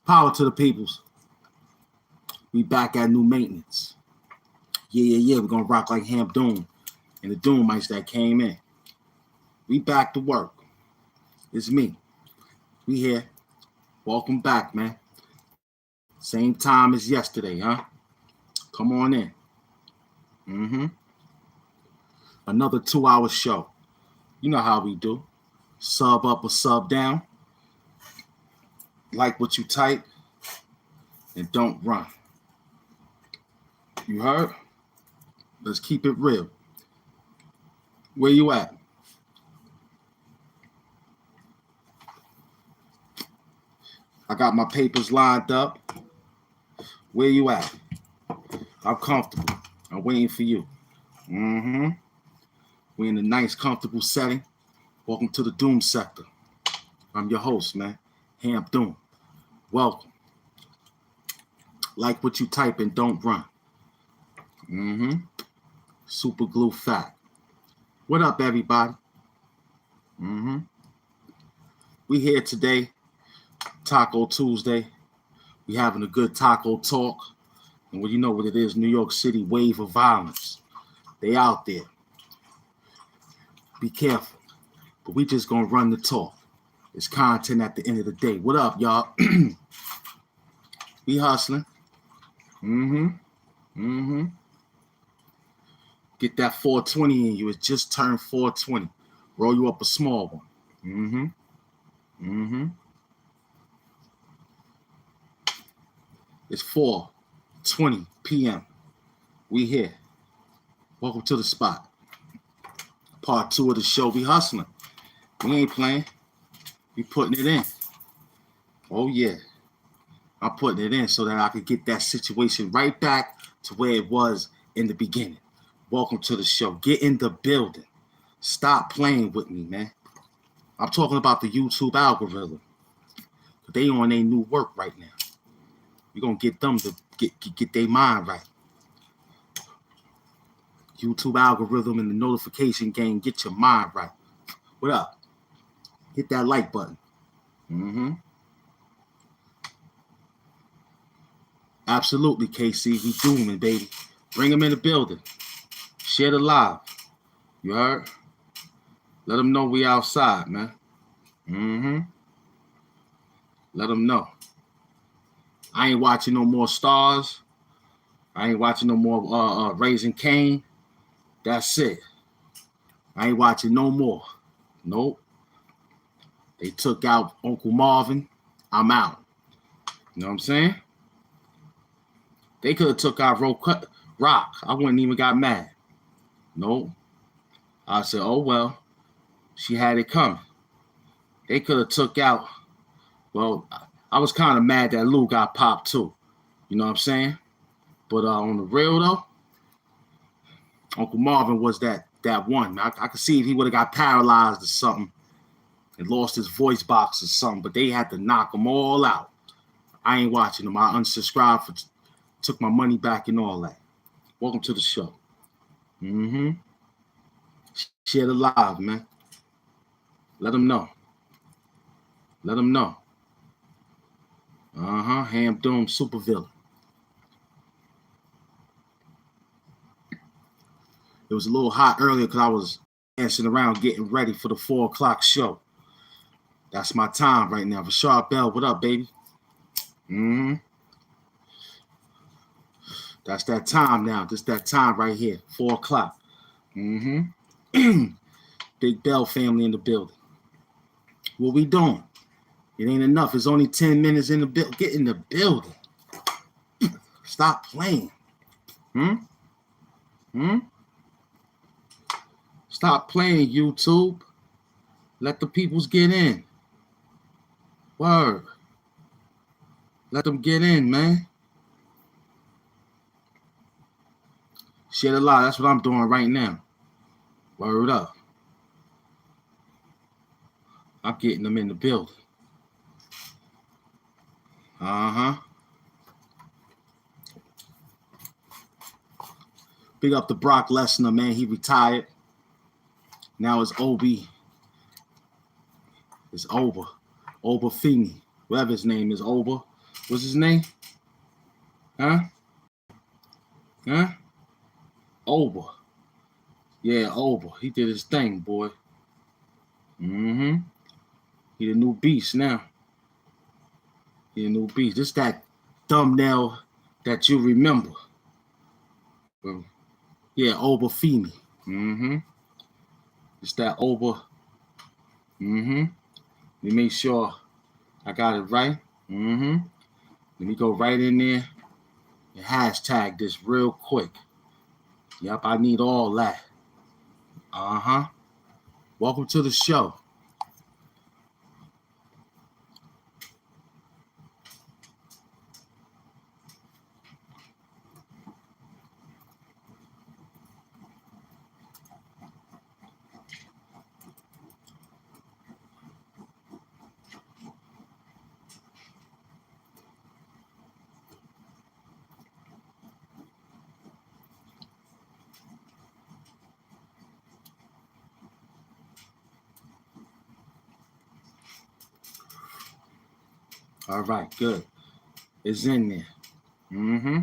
Power to the peoples. We back at new maintenance. Yeah. We're gonna rock like HAMP Doom and the Doomites that came in. We back to work. It's me. We here. Welcome back, man. Same time as yesterday, huh? Come on in. Another 2-hour show. You know how we do. Sub up or sub down. Like what you type and don't run. You heard? Let's keep it real. Where you at? I got my papers lined up. Where you at? I'm comfortable. I'm waiting for you. We're in a nice, comfortable setting. Welcome to the Doom Sector. I'm your host, man. HAMP Doom. Welcome. Like what you type and don't run. Super glue fact. What up, everybody? We here today, Taco Tuesday. We having a good taco talk. And well, you know what it is, New York City wave of violence. They out there. Be careful. But we just gonna run the talk. It's content at the end of the day. What up, y'all? We hustling. Get that 420 in you. It just turned 420. Roll you up a small one. It's 4:20 p.m. We here. Welcome to the spot. Part 2 of the show. We hustling. We ain't playing. We putting it in. Oh yeah. I'm putting it in so that I could get that situation right back to where it was in the beginning. Welcome to the show. Get in the building. Stop playing with me, man. I'm talking about the YouTube algorithm. They on their new work right now. We're going to get them to get their mind right. YouTube algorithm and the notification game, get your mind right. What up? Hit that like button. Absolutely, KC. We dooming, baby. Bring them in the building. Share the live. You heard? Let them know we outside, man. Let them know. I ain't watching no more Stars. I ain't watching no more Raising Cane. That's it. I ain't watching no more. Nope. They took out Uncle Marvin. I'm out. You know what I'm saying? They could have took out Rock. I wouldn't even got mad. Nope. I said, oh, well, she had it coming. They could have took out, well, I was kind of mad that Lou got popped too. You know what I'm saying? But on the real, though, Uncle Marvin was that one. I could see if he would have got paralyzed or something and lost his voice box or something, but they had to knock them all out. I ain't watching them. I unsubscribed, took my money back and all that. Welcome to the show. Share the live, man. Let them know. Let them know. HAMP Doom supervillain. It was a little hot earlier because I was dancing around getting ready for the 4 o'clock show. That's my time right now. Rashard Bell, what up, baby? That's that time now. Just that time right here. 4 o'clock. Big Bell family in the building. What we doing? It ain't enough. It's only 10 minutes in the building. Get in the building. Stop playing. Stop playing, YouTube. Let the peoples get in. Word. Let them get in, man. Share the live. That's what I'm doing right now. Word up. I'm getting them in the building. Big up to Brock Lesnar, man. He retired. Now it's Obi. It's Oba. Oba Femi. Whatever his name is, Oba. What's his name? Huh? Huh? Oba. Yeah, Oba. He did his thing, boy. Mm-hmm. He the new beast now. He the new beast. Just that thumbnail that you remember. Well, yeah, Oba Femi. Mm-hmm. It's that Oba. Mm-hmm. Let me make sure I got it right. Mm-hmm. Let me go right in there and hashtag this real quick. Yep, I need all that. Uh-huh. Welcome to the show. All right, good. It's in there. Mm-hmm.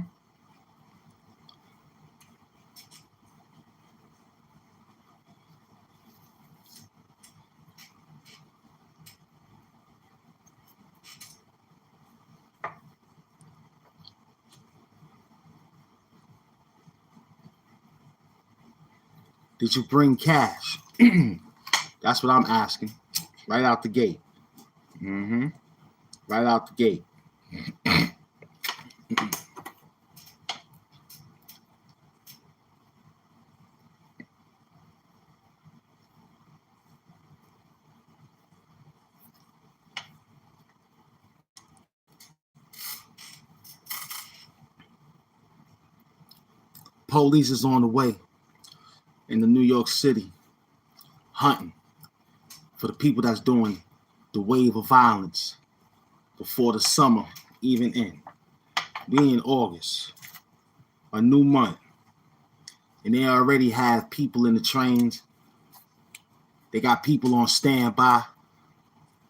Did you bring cash? That's what I'm asking. Right out the gate. Mm-hmm. Right out the gate. Police is on the way in the New York City hunting for the people that's doing the wave of violence before the summer even end. We in August, a new month, and they already have people in the trains. They got people on standby.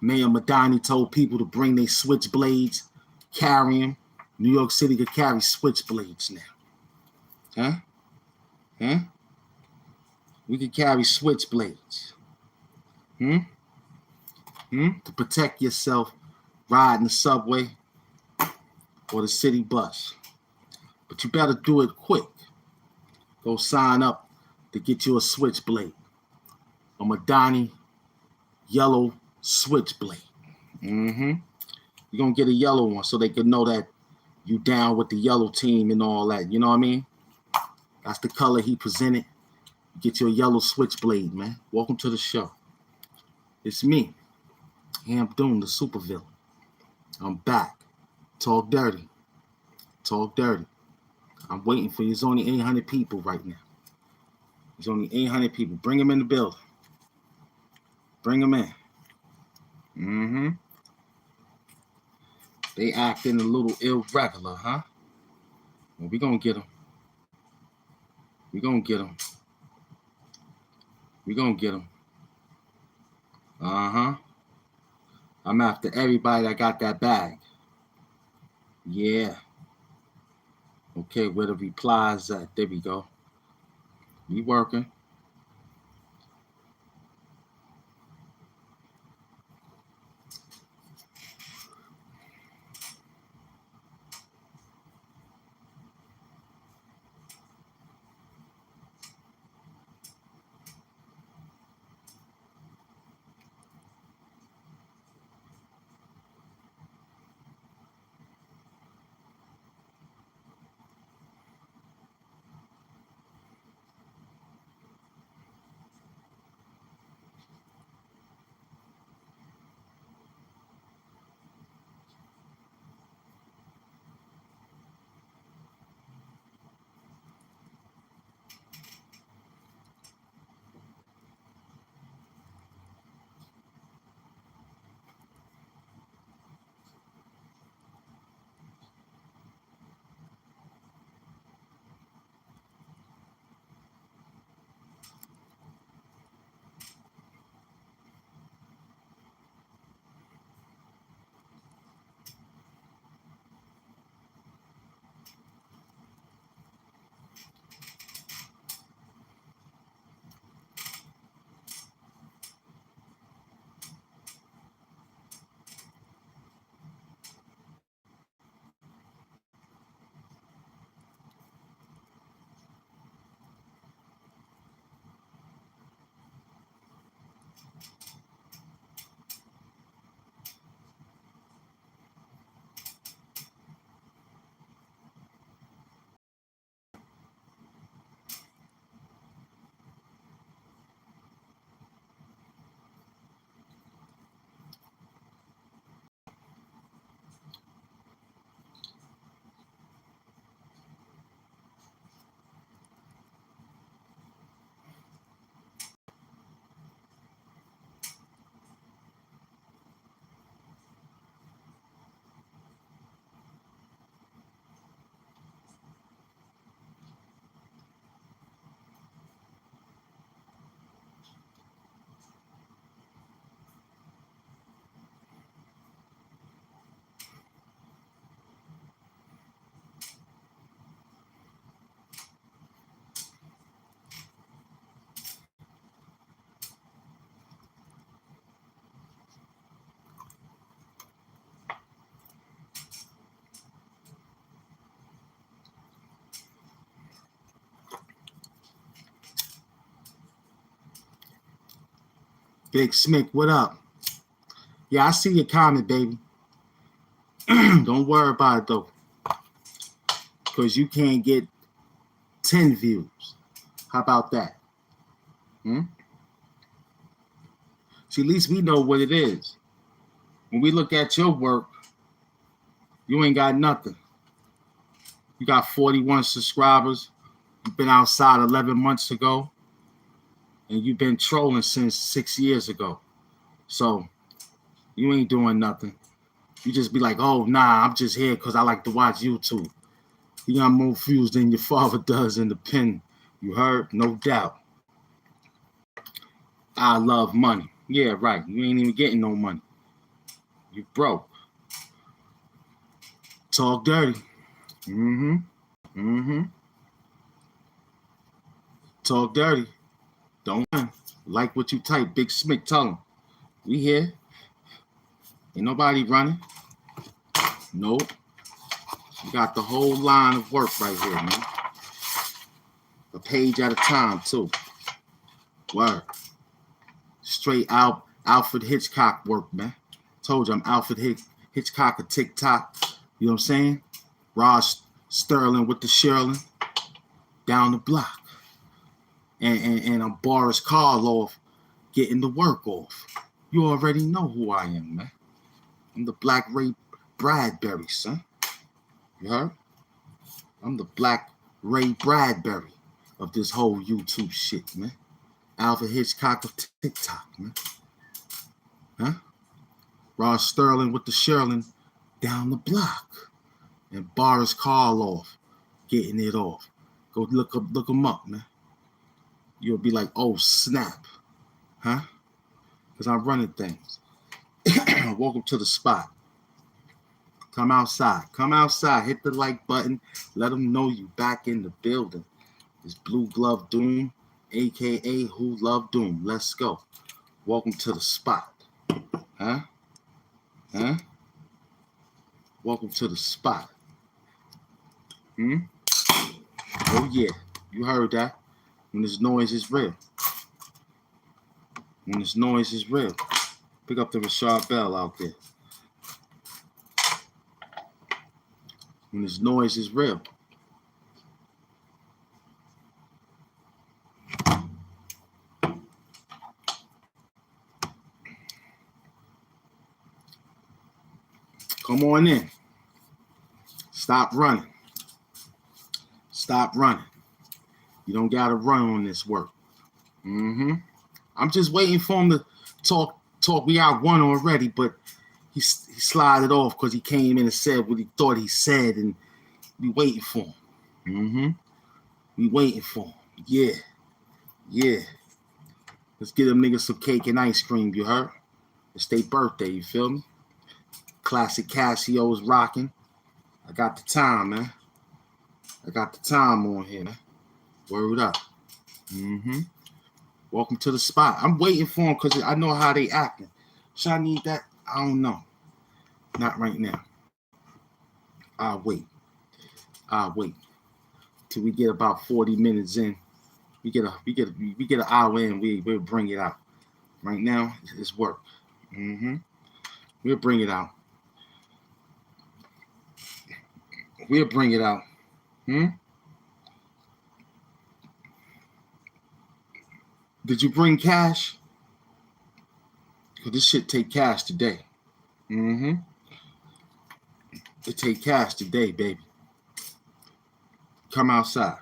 Mayor Madani told people to bring their switchblades, carry them. New York City could carry switchblades now. Huh? Huh? We could carry switchblades. Hmm? Hmm? To protect yourself riding the subway or the city bus. But you better do it quick. Go sign up to get you a switchblade. A Madani yellow switchblade. Mm-hmm. You're going to get a yellow one so they can know that you down with the yellow team and all that. You know what I mean? That's the color he presented. Get your yellow switchblade, man. Welcome to the show. It's me, HAMP Doom, the supervillain. I'm back. Talk dirty. Talk dirty. I'm waiting for you. There's only 800 people right now. There's only 800 people. Bring them in the building. Bring them in. Mm-hmm. They acting a little irregular, huh? Well, we gonna get them. We gonna get them. We gonna get them. Uh-huh. I'm after everybody that got that bag. Yeah. Okay, where the replies at? There we go. We working. Big Smick, what up? Yeah, I see your comment, baby. Don't worry about it, though. Because you can't get 10 views. How about that? See, at least we know what it is. When we look at your work, you ain't got nothing. You got 41 subscribers. You've been outside 11 months ago. And you've been trolling since 6 years ago. So, you ain't doing nothing. You just be like, oh, nah, I'm just here because I like to watch YouTube. You got more views than your father does in the pen. You heard? No doubt. I love money. Yeah, right. You ain't even getting no money. You broke. Talk dirty. Talk dirty. Don't like what you type. Big Smick, tell him. We here. Ain't nobody running. Nope. You got the whole line of work right here, man. A page at a time, too. Word. Straight out Alfred Hitchcock work, man. Told you I'm Alfred Hitchcock of TikTok. You know what I'm saying? Ross Sterling with the Sherlin. Down the block. And I'm Boris Karloff getting the work off. You already know who I am, man. I'm the Black Ray Bradbury, son. You heard? I'm the Black Ray Bradbury of this whole YouTube shit, man. Alfred Hitchcock of TikTok, man. Huh? Ross Sterling with the Sherlin down the block. And Boris Karloff getting it off. Go look them up, man. You'll be like, oh, snap. Huh? Because I'm running things. Welcome to the spot. Come outside. Come outside. Hit the like button. Let them know you back in the building. It's Blue Glove Doom, a.k.a. Who Love Doom. Let's go. Welcome to the spot. Huh? Huh? Welcome to the spot. Oh, yeah. You heard that. When this noise is real. When this noise is real. Pick up the Rashad Bell out there. When this noise is real. Come on in. Stop running. Stop running. You don't got to run on this work. I'm just waiting for him to talk. We got one already, but he slided off because he came in and said what he thought he said, and we waiting for him. We waiting for him. Yeah. Yeah. Let's get them niggas some cake and ice cream, you heard? It's their birthday, you feel me? Classic Casio's rocking. I got the time, man. I got the time on here, man. Word up. Welcome to the spot. I'm waiting for them because I know how they acting. Should I need that? I don't know. Not right now. I'll wait. Till we get about 40 minutes in. We get an hour in, we'll bring it out. Right now, it's work. We'll bring it out. We'll bring it out. Did you bring cash? Because this shit take cash today. It take cash today, baby. Come outside.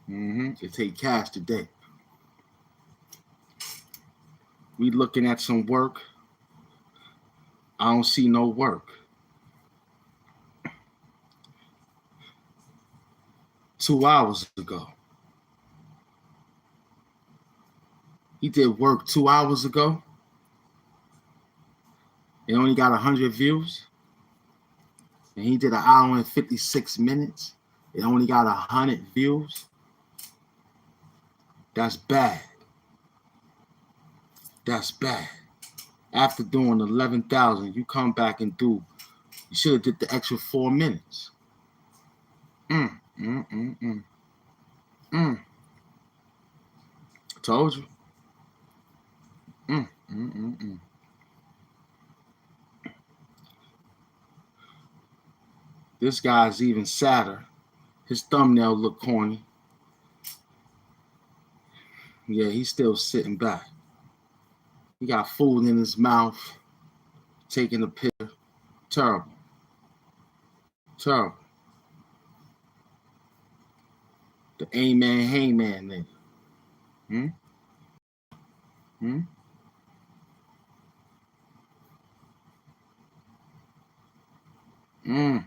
It take cash today. We looking at some work. I don't see no work. 2 hours ago. He did work 2 hours ago. It only got 100 views. And he did 1 hour and 56 minutes. It only got 100 views. That's bad. That's bad. After doing 11,000, you come back and do. You should have did the extra 4 minutes. Told you. This guy's even sadder. His thumbnail look corny. Yeah, he's still sitting back. He got food in his mouth, taking a picture. Terrible. Terrible. The amen, hey man nigga. Hmm? Hmm? Mm.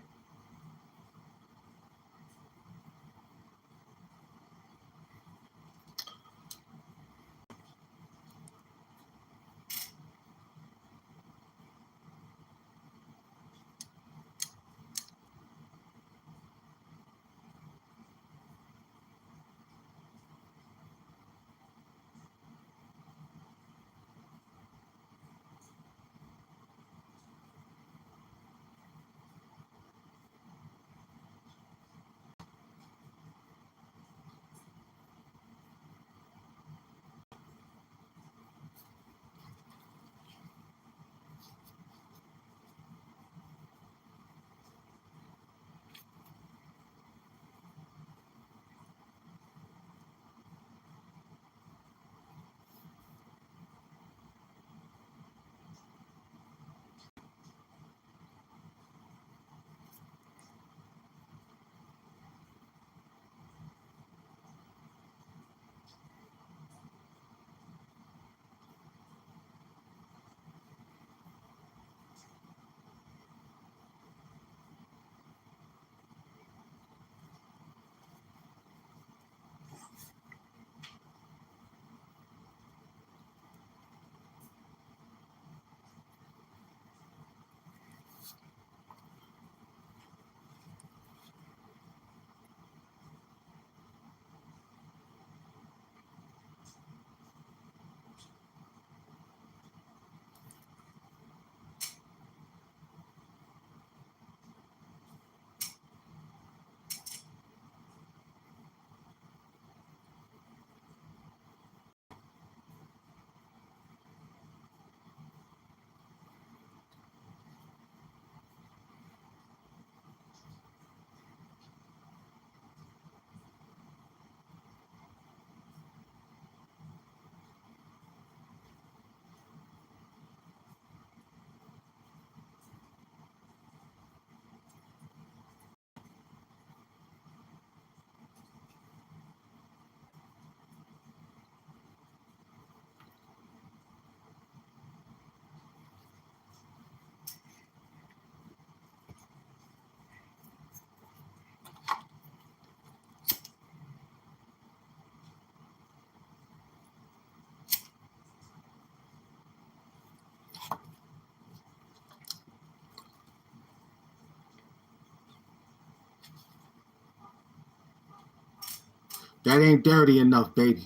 That ain't dirty enough, baby.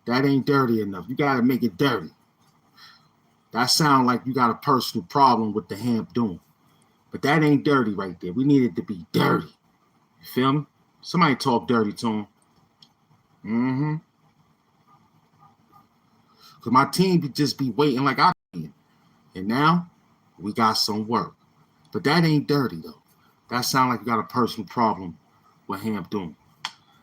That ain't dirty enough. You gotta make it dirty. That sound like you got a personal problem with the HAMP doing. But that ain't dirty right there. We need it to be dirty. You feel me? Somebody talk dirty to him. Mm-hmm. Because my team would just be waiting like I did. And now, we got some work. But that ain't dirty, though. That sound like you got a personal problem with HAMP doing.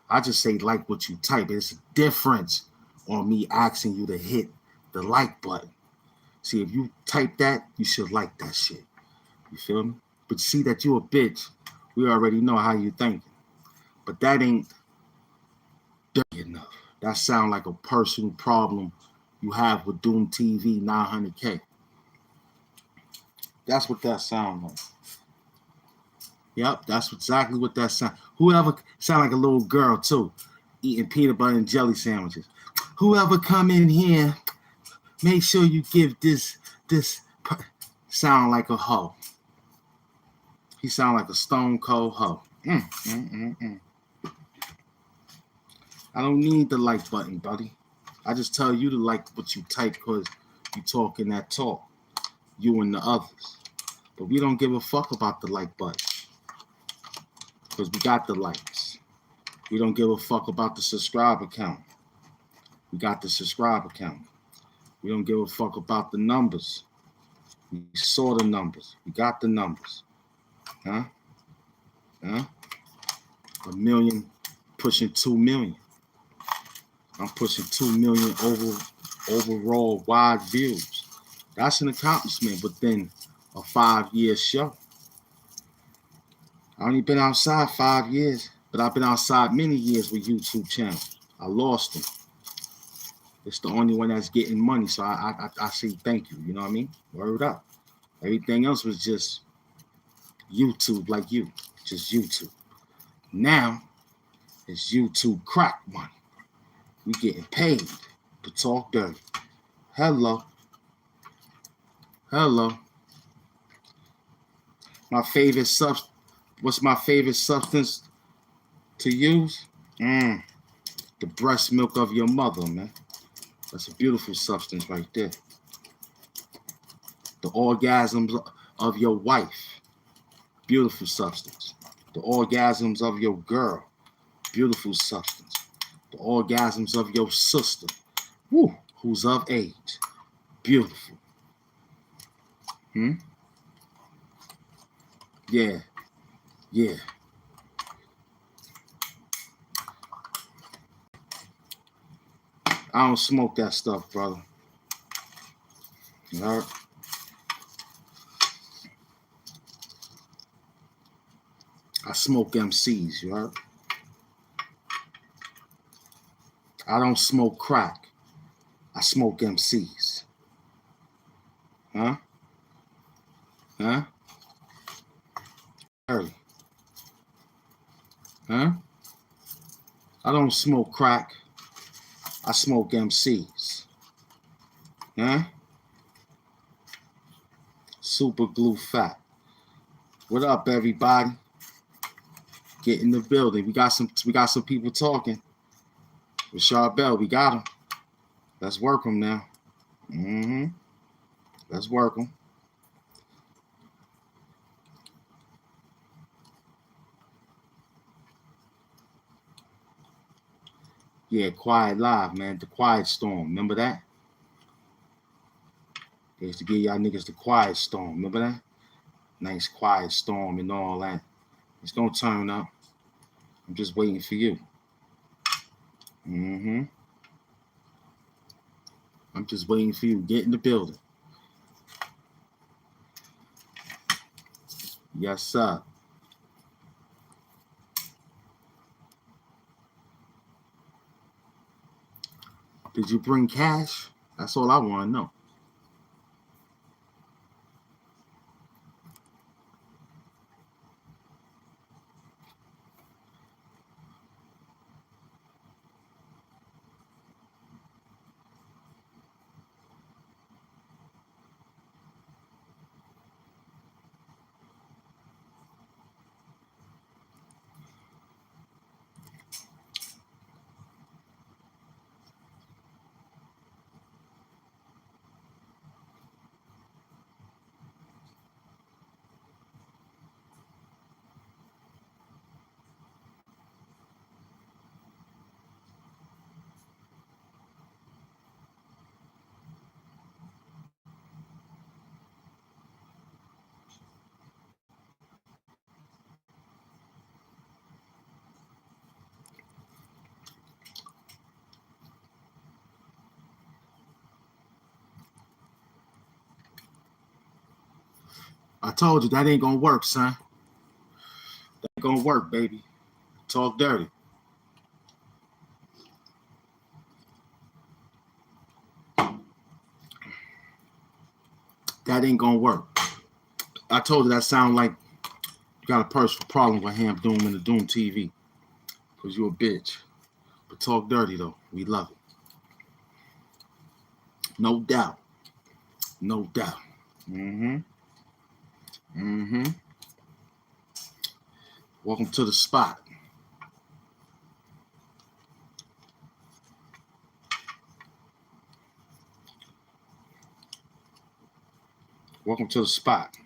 I just say like what you type. It's a difference on me asking you to hit the like button. See, if you type that, you should like that shit. You feel me? But see that you a bitch, we already know how you thinking. But that ain't dirty enough. That sound like a personal problem you have with Doom TV 900K. That's what that sound like. Yep, that's exactly what that sound. Whoever sound like a little girl too, eating peanut butter and jelly sandwiches. Whoever come in here, make sure you give this sound like a hoe. He sound like a stone cold hoe. I don't need the like button, buddy. I just tell you to like what you type because you talking that talk. You and the others. But we don't give a fuck about the like button. Because we got the likes. We don't give a fuck about the subscribe account. We got the subscribe account. We don't give a fuck about the numbers. We saw the numbers. We got the numbers. Huh? Huh? 1 million pushing 2 million. I'm pushing 2 million overall wide views. That's an accomplishment within a 5-year show. I only been outside 5 years, but I've been outside many years with YouTube channels. I lost them. It's the only one that's getting money, so I say thank you. You know what I mean? Word up. Everything else was just YouTube, like you, just YouTube. Now it's YouTube crack money. We getting paid to talk dirty. Hello. My favorite what's my favorite substance to use? The breast milk of your mother, man. That's a beautiful substance right there. The orgasms of your wife. Beautiful substance. The orgasms of your girl. Beautiful substance. The orgasms of your sister. Woo, who's of age. Beautiful. Yeah. I don't smoke that stuff, brother. You heard? I smoke MCs, you heard? I don't smoke crack. I smoke MCs. Huh? Early. Huh? I don't smoke crack. I smoke MCs. Huh? Super glue fat. What up, everybody? Get in the building. We got some people talking. Rashard Bell, we got him. Let's work him now. Let's work him. Yeah, Quiet Live, man. The Quiet Storm. Remember that? They used to give y'all niggas the Quiet Storm. Remember that? Nice Quiet Storm and all that. It's gonna turn up. I'm just waiting for you. I'm just waiting for you. Get in the building. Yes, sir. Did you bring cash? That's all I want to know. I told you that ain't gonna work, son. That ain't gonna work, baby. Talk dirty. That ain't gonna work. I told you that sound like you got a personal problem with HAMP Doom and the Doom TV. Because you a bitch. But talk dirty, though. We love it. No doubt. No doubt. Welcome to the spot. Welcome to the spot.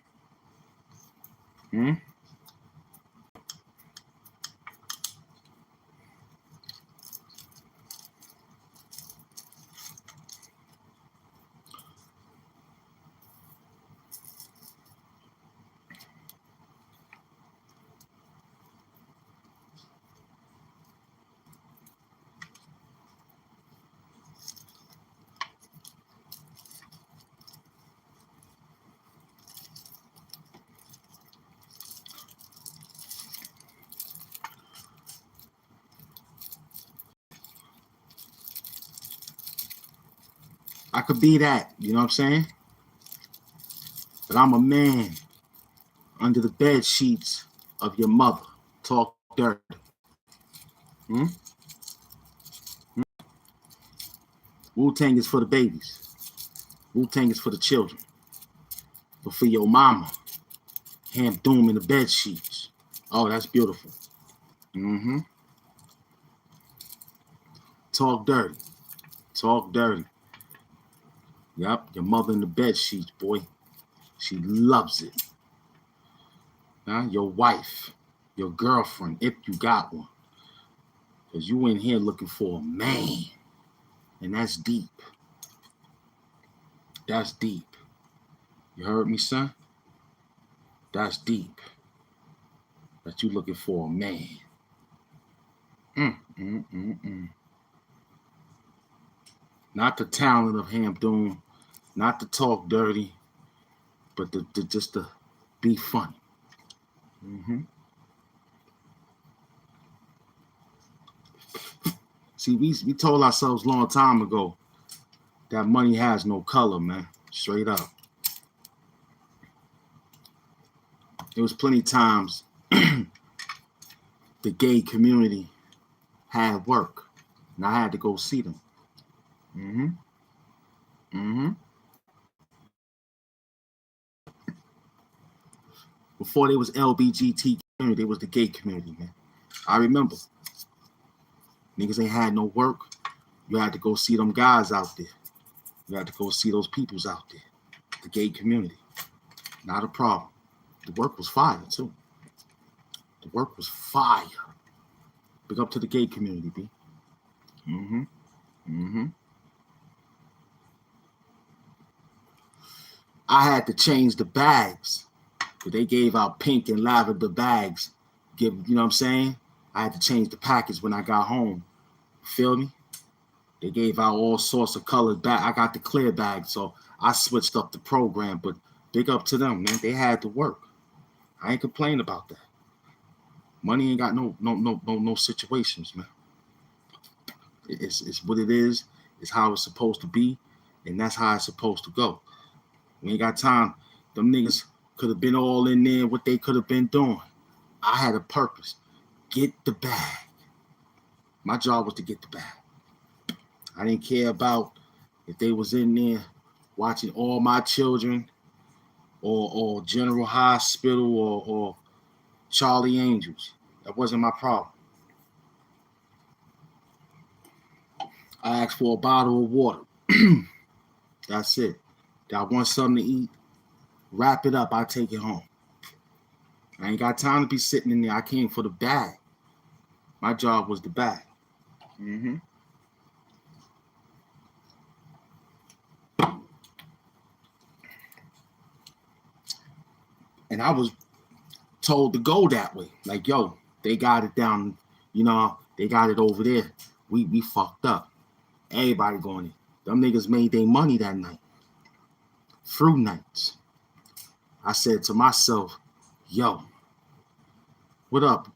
I could be that, you know what I'm saying? But I'm a man under the bed sheets of your mother. Talk dirty. Hmm? Wu-Tang is for the babies. Wu-Tang is for the children. But for your mama, Hamp Doom in the bed sheets. Oh, that's beautiful. Mm-hmm. Talk dirty. Talk dirty. Yep, your mother in the bed sheets, boy. She loves it. Your wife, your girlfriend, if you got one. Because you in here looking for a man. And that's deep. That's deep. You heard me, son? That's deep. That you looking for a man. Not the talent of Hamp Doom, not to talk dirty, but just to be funny. Mm-hmm. See, we told ourselves a long time ago that money has no color, man. Straight up. There was plenty of times the gay community had work, and I had to go see them. Mm-hmm. Mm-hmm. Before there was LBGT community, there was the gay community, man. I remember. Niggas ain't had no work. You had to go see them guys out there. You had to go see those peoples out there. The gay community. Not a problem. The work was fire, too. The work was fire. Big up to the gay community, B. Mm-hmm. Mm-hmm. I had to change the bags. Because they gave out pink and lavender bags. You know what I'm saying? I had to change the package when I got home. Feel me? They gave out all sorts of colored bags. I got the clear bag, so I switched up the program. But big up to them, man. They had to work. I ain't complaining about that. Money ain't got no situations, man. It's what it is. It's how it's supposed to be, and that's how it's supposed to go. We ain't got time. Them niggas could have been all in there what they could have been doing. I had a purpose. Get the bag. My job was to get the bag. I didn't care about if they was in there watching All My Children or General Hospital or Charlie Angels. That wasn't my problem. I asked for a bottle of water. That's it. I want something to eat. Wrap it up. I take it home. I ain't got time to be sitting in there. I came for the bag. My job was the bag. Mm-hmm. And I was told to go that way. Like, yo, they got it down. You know, they got it over there. We fucked up. Everybody going in. Them niggas made their money that night. Through nights. I said to myself, yo, what up?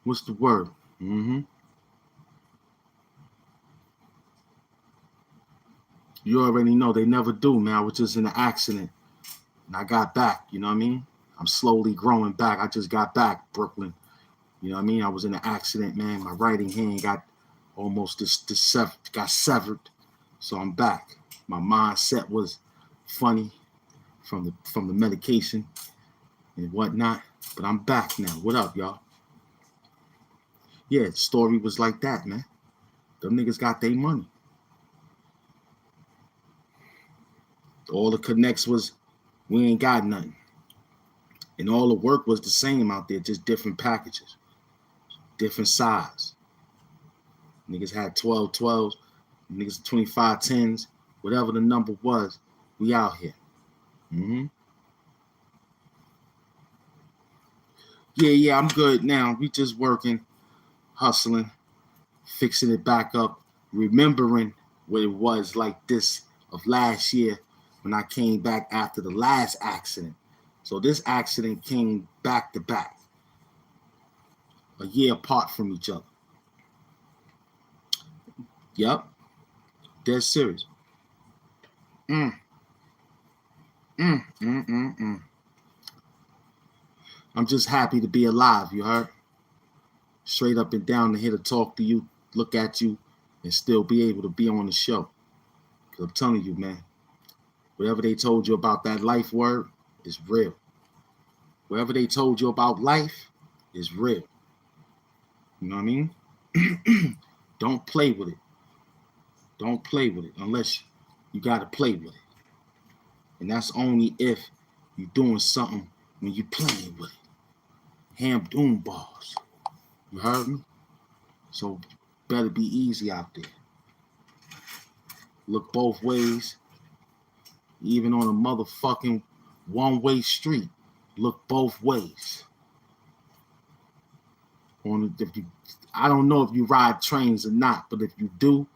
What's the word? Mm-hmm. You already know they never do, man. I was just in an accident. And I got back, you know what I mean? I'm slowly growing back. I just got back, Brooklyn. You know what I mean? I was in an accident, man. My right hand got almost got severed. So I'm back. My mindset was funny from the medication and whatnot. But I'm back now. What up, y'all? Yeah, the story was like that, man. Them niggas got their money. All the connects was, we ain't got nothing. And all the work was the same out there, just different packages, different size. Niggas had 12-12s, niggas 25-10s, whatever the number was, we out here. Mm-hmm. Yeah, I'm good now. We just working, hustling, fixing it back up, remembering what it was like this of last year when I came back after the last accident. So this accident came back to back, a year apart from each other. Yep, dead serious. Mm, mm, mm, mm, mm. I'm just happy to be alive, you heard? Straight up and down, to here to talk to you, look at you, and still be able to be on the show. Because I'm telling you, man, whatever they told you about that life word is real. Whatever they told you about life is real. You know what I mean? Don't play with it. Don't play with it unless you got to play with it. And that's only if you're doing something when you're playing with it. HAMP doom balls. You heard me? So better be easy out there. Look both ways. Even on a motherfucking one-way street. Look both ways. I don't know if you ride trains or not, but if you do,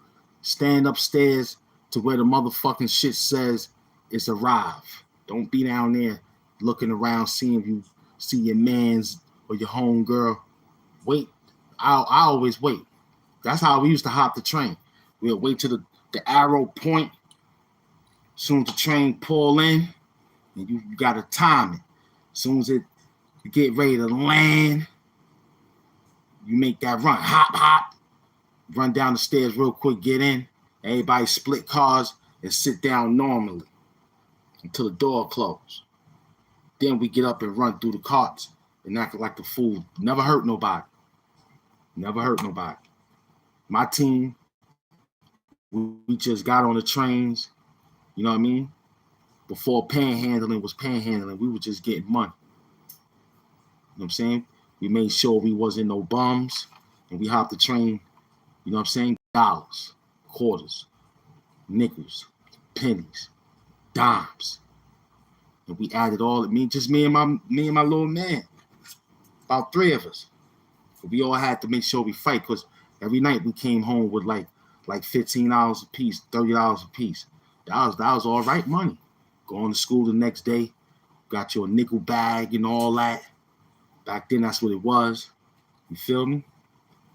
stand upstairs to where the motherfucking shit says it's arrived. Don't be down there looking around, seeing if you see your man's or your homegirl. Wait. I always wait. That's how we used to hop the train. We'll wait till the arrow point. As soon as the train pull in, and you gotta time it. As soon as you get ready to land, you make that run. Hop, hop. Run down the stairs real quick, get in. Everybody split cars and sit down normally until the door closes. Then we get up and run through the carts and act like the fool. Never hurt nobody. Never hurt nobody. My team, we just got on the trains, you know what I mean? Before panhandling was panhandling, we were just getting money. You know what I'm saying? We made sure we wasn't no bums, and we hopped the train, you know what I'm saying? Dollars, quarters, nickels, pennies, dimes. And we added all of me and my little man. About three of us. We all had to make sure we fight, because every night we came home with like $15 a piece, $30 a piece. That was all right money. Going to school the next day, got your nickel bag and all that. Back then, that's what it was. You feel me?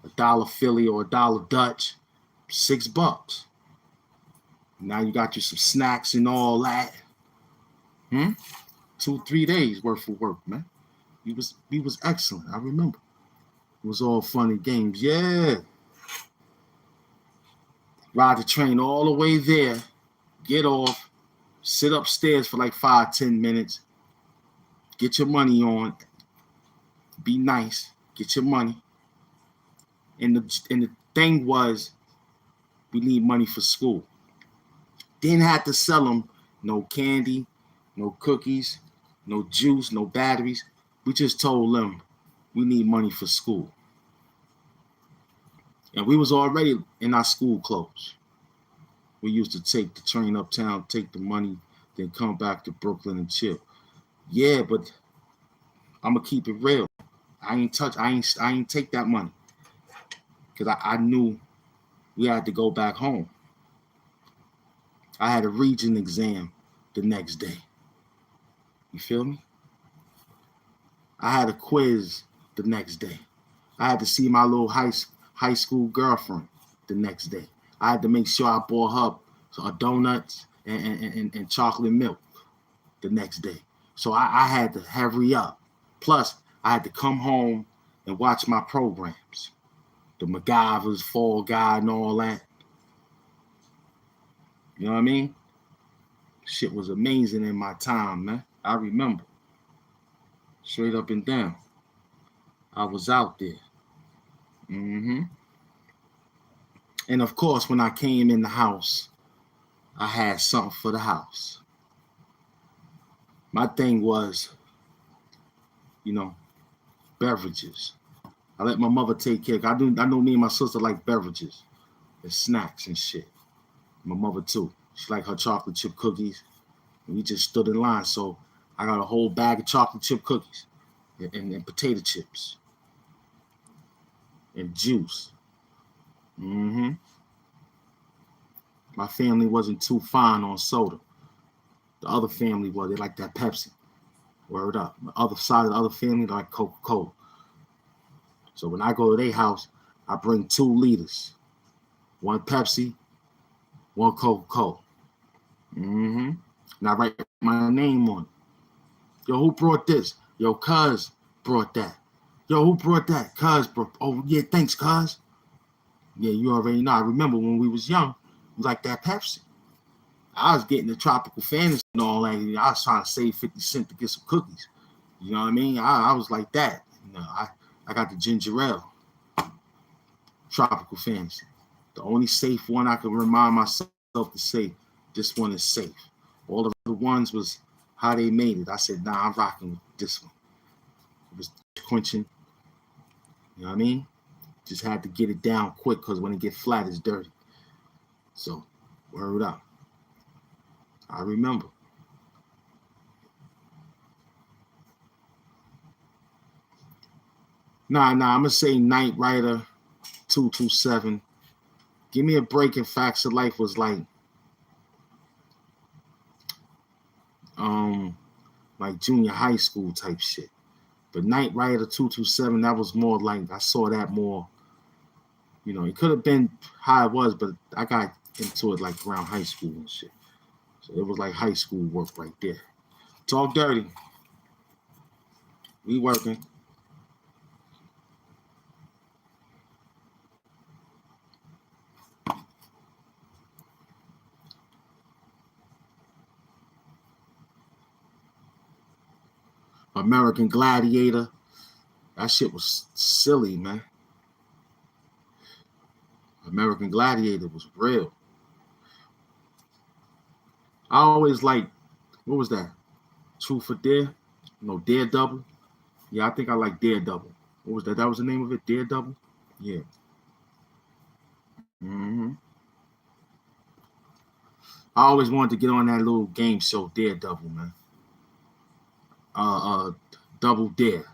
$1 Philly or $1 Dutch, $6. Now you got you some snacks and all that. 2-3 days worth of work, man. We was excellent. I remember. It was all fun and games. Yeah. Ride the train all the way there. Get off. Sit upstairs for like 5-10 minutes. Get your money on. Be nice. Get your money. And the thing was, we need money for school. Didn't have to sell them no candy, no cookies, no juice, no batteries. We just told them we need money for school. And we was already in our school clothes. We used to take the train uptown, take the money, then come back to Brooklyn and chill. Yeah, but I'm gonna keep it real. I ain't take that money. Because I knew we had to go back home. I had a region exam the next day. You feel me? I had a quiz the next day. I had to see my little high school girlfriend the next day. I had to make sure I bought her donuts and chocolate milk the next day. So I had to hurry up. Plus, I had to come home and watch my programs. The MacGyvers, Fall Guy, and all that. You know what I mean? Shit was amazing in my time, man. I remember. Straight up and down. I was out there. And of course, when I came in the house, I had something for the house. My thing was, beverages. I let my mother take care. I know me and my sister like beverages and snacks and shit. My mother too. She like her chocolate chip cookies. And we just stood in line. So I got a whole bag of chocolate chip cookies and potato chips and juice. My family wasn't too fine on soda. The other family was. They like that Pepsi. Word up. The other side of the other family like Coca-Cola. So when I go to their house, I bring 2 liters. 1 Pepsi, 1 Coca-Cola. And I write my name on it. Yo, who brought this? Yo, cuz brought that. Yo, who brought that? Cuz brought. Oh, yeah, thanks, cuz. Yeah, you already know. I remember when we was young, we like that Pepsi. I was getting the tropical fantasy and all that. I was trying to save 50 cents to get some cookies. You know what I mean? I was like that. You know, I got the ginger ale, tropical fantasy. The only safe one I can remind myself to say, this one is safe. All the other ones was how they made it. I said, nah, I'm rocking with this one. It was quenching. You know what I mean? Just had to get it down quick because when it get flat, it's dirty. So, word up. I remember. Nah, I'm going to say Knight Rider 227. Give Me a Break in Facts of Life was like junior high school type shit. But Knight Rider 227, that was more like, I saw that more, you know, it could have been how it was, but I got into it like around high school and shit. So it was like high school work right there. Talk dirty. We working. American Gladiator. That shit was silly, man. American Gladiator was real. I always liked, what was that? Truth or Dare? No, Daredevil. Yeah, I think I like Daredevil. What was that? That was the name of it? Daredevil? Yeah. Mm-hmm. I always wanted to get on that little game show, Daredevil, man. Uh, uh, Double Dare.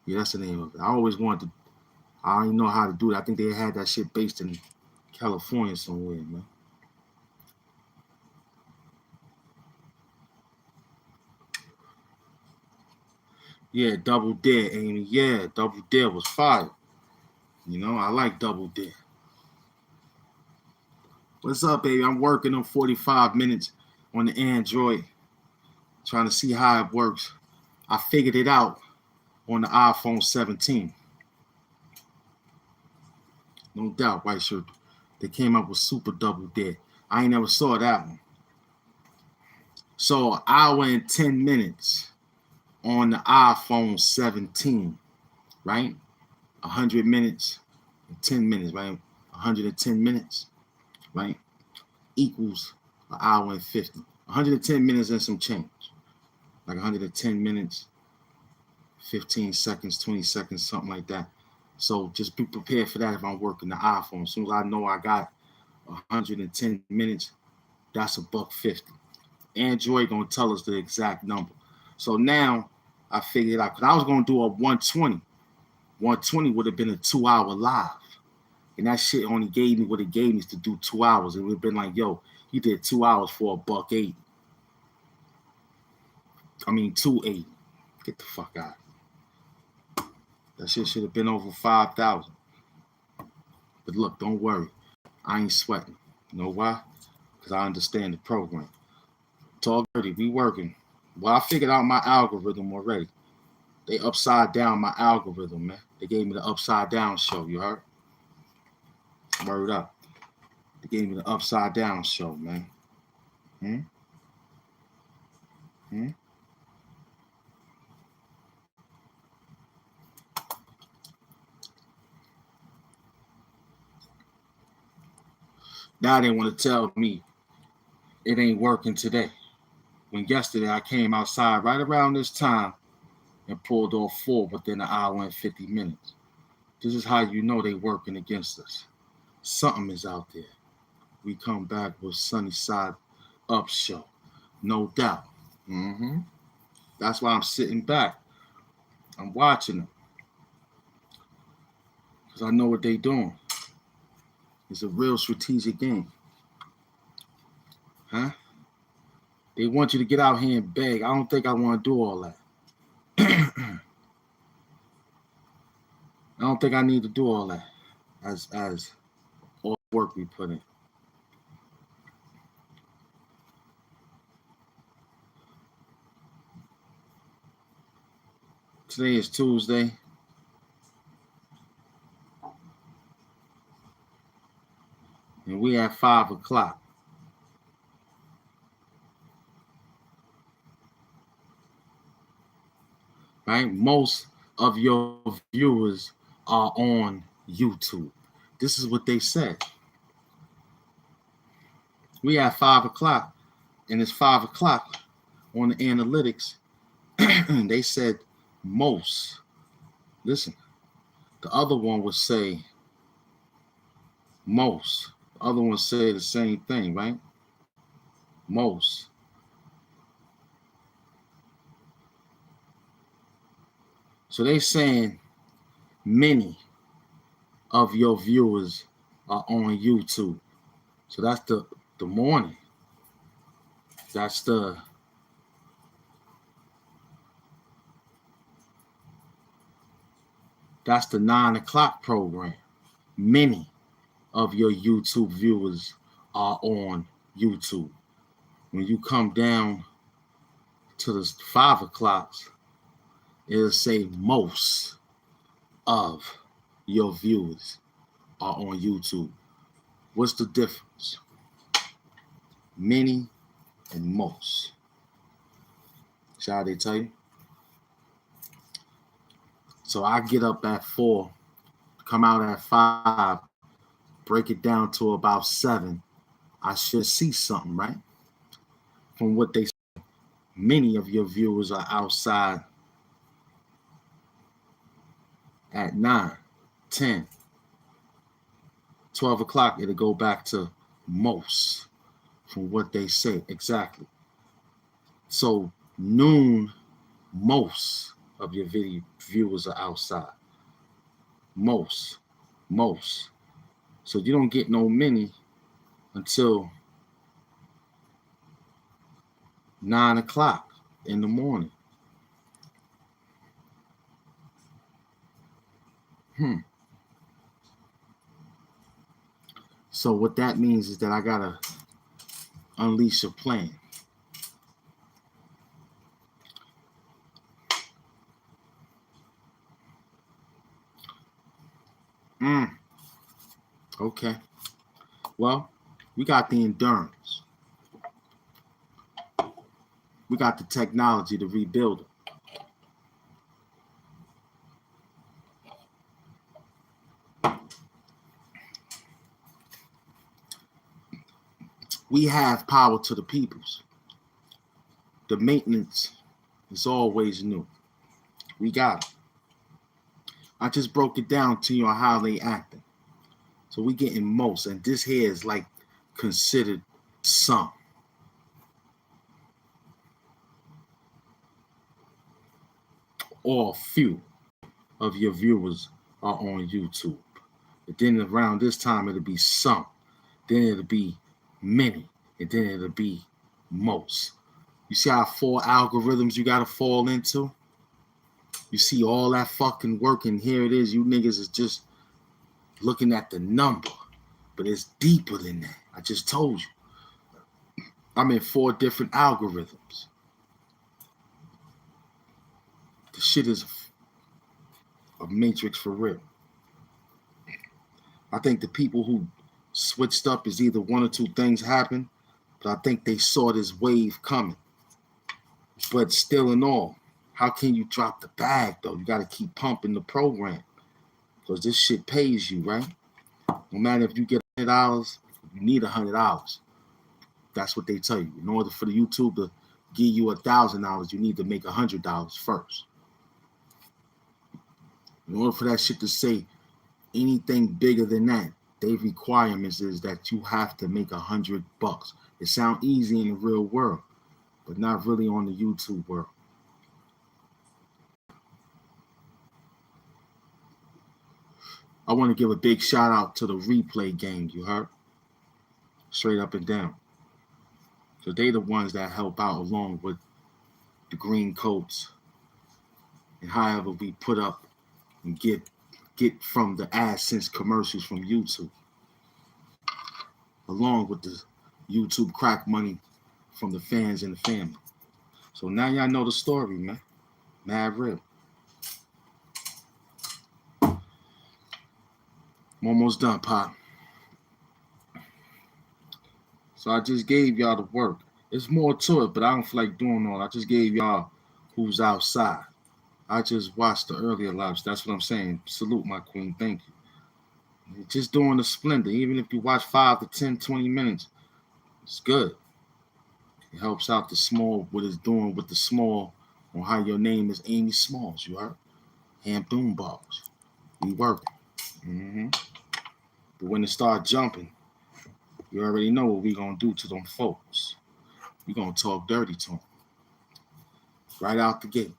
Yeah, that's the name of it. I always wanted to. I don't even know how to do it. I think they had that shit based in California somewhere, man. Yeah, Double Dare, Amy. Yeah, Double Dare was fire. You know, I like Double Dare. What's up, baby? I'm working on 45 minutes on the Android, trying to see how it works. I figured it out on the iPhone 17. No doubt, White Shirt. They came up with Super Double Dare. I ain't never saw that one. So, an hour and 10 minutes on the iPhone 17, right? 100 minutes and 10 minutes, right? 110 minutes, right? Equals an hour and 50. 110 minutes and some change. Like 110 minutes, 15 seconds, 20 seconds, something like that. So just be prepared for that if I'm working the iPhone. As soon as I know I got 110 minutes, that's $1.50. Android gonna tell us the exact number. So now I figured out, because I was gonna do a 120. 120 would have been a 2-hour live. And that shit only gave me what it gave me is to do 2 hours. It would have been like, yo, you did 2 hours for $1.80. I mean, 280. Get the fuck out. That shit should have been over 5,000. But look, don't worry. I ain't sweating. You know why? Because I understand the program. Talk dirty, we working. Well, I figured out my algorithm already. They upside down my algorithm, man. They gave me the upside down show, you heard? Word up. They gave me the upside down show, man. Hmm? Hmm? Now they want to tell me it ain't working today. When yesterday I came outside right around this time and pulled off 4 within an hour and 50 minutes. This is how you know they working against us. Something is out there. We come back with Sunny Side Up show. No doubt. Mm-hmm. That's why I'm sitting back. I'm watching them. Because I know what they doing. It's a real strategic game. Huh? They want you to get out here and beg. I don't think I want to do all that. I don't think I need to do all that as all the work we put in. Today is Tuesday. And we at 5 o'clock. Right? Most of your viewers are on YouTube. This is what they said. We at 5 o'clock, and it's 5 o'clock on the analytics. They said most. Listen, the other one would say most. The other one say the same thing, right? Most. So they saying many of your viewers are on YouTube. So that's the morning. That's the That's the 9 o'clock program. Many of your YouTube viewers are on YouTube. When you come down to the 5 o'clocks, it'll say most of your viewers are on YouTube. What's the difference? Many and most. Shall they tell you? So I get up at 4, come out at 5, break it down to about 7. I should see something, right? From what they say, many of your viewers are outside at 9, 10, 12 o'clock. It'll go back to most from what they say exactly. So noon, most of your video viewers are outside. Most. So you don't get no many until 9 o'clock in the morning. So what that means is that I gotta unleash a plan. Okay. Well, we got the endurance. We got the technology to rebuild it. We have power to the peoples. The maintenance is always new. We got it. I just broke it down to you on how they acting. So we getting most, and this here is like considered some. Or few of your viewers are on YouTube. But then around this time, it'll be some. Then it'll be many. And then it'll be most. You see how 4 algorithms you got to fall into? You see all that fucking work, and here it is. You niggas is just looking at the number. But it's deeper than that. I just told you. I'm in 4 different algorithms. The shit is a matrix for real. I think the people who switched up is either one or two things happen, but I think they saw this wave coming. But still in all, how can you drop the bag though? You got to keep pumping the program because this shit pays you, right? No matter if you get $100, you need $100. That's what they tell you. In order for the YouTube to give you $1,000, you need to make $100 first. In order for that shit to say anything bigger than that, their requirements is that you have to make $100. It sounds easy in the real world, but not really on the YouTube world. I want to give a big shout out to the replay game, you heard? Straight up and down. So they the ones that help out along with the green coats and however we put up and get from the AdSense commercials from YouTube, along with the YouTube crack money from the fans and the family. So now y'all know the story, man. Mad real. I'm almost done, Pop. So I just gave y'all the work. There's more to it, but I don't feel like doing all. I just gave y'all who's outside. I just watched the earlier lives. That's what I'm saying. Salute, my queen. Thank you. Just doing the splendor. Even if you watch 5 to 10, 20 minutes, it's good. It helps out the small, what it's doing with the small on how your name is Amy Smalls. You heard? HAMP Doom Balls. We working. Mm-hmm. But when it start jumping, you already know what we gonna do to them folks. We gonna talk dirty to them. Right out the gate.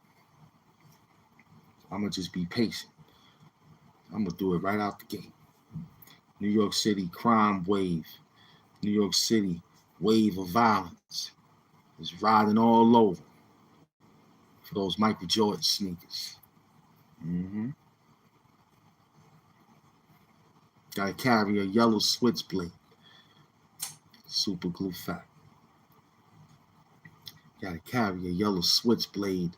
I'm gonna just be patient. I'm gonna do it right out the gate. New York City crime wave. New York City wave of violence is riding all over for those Michael Jordan sneakers. Mm-hmm. Gotta carry a yellow switchblade. Super glue fact. Gotta carry a yellow switchblade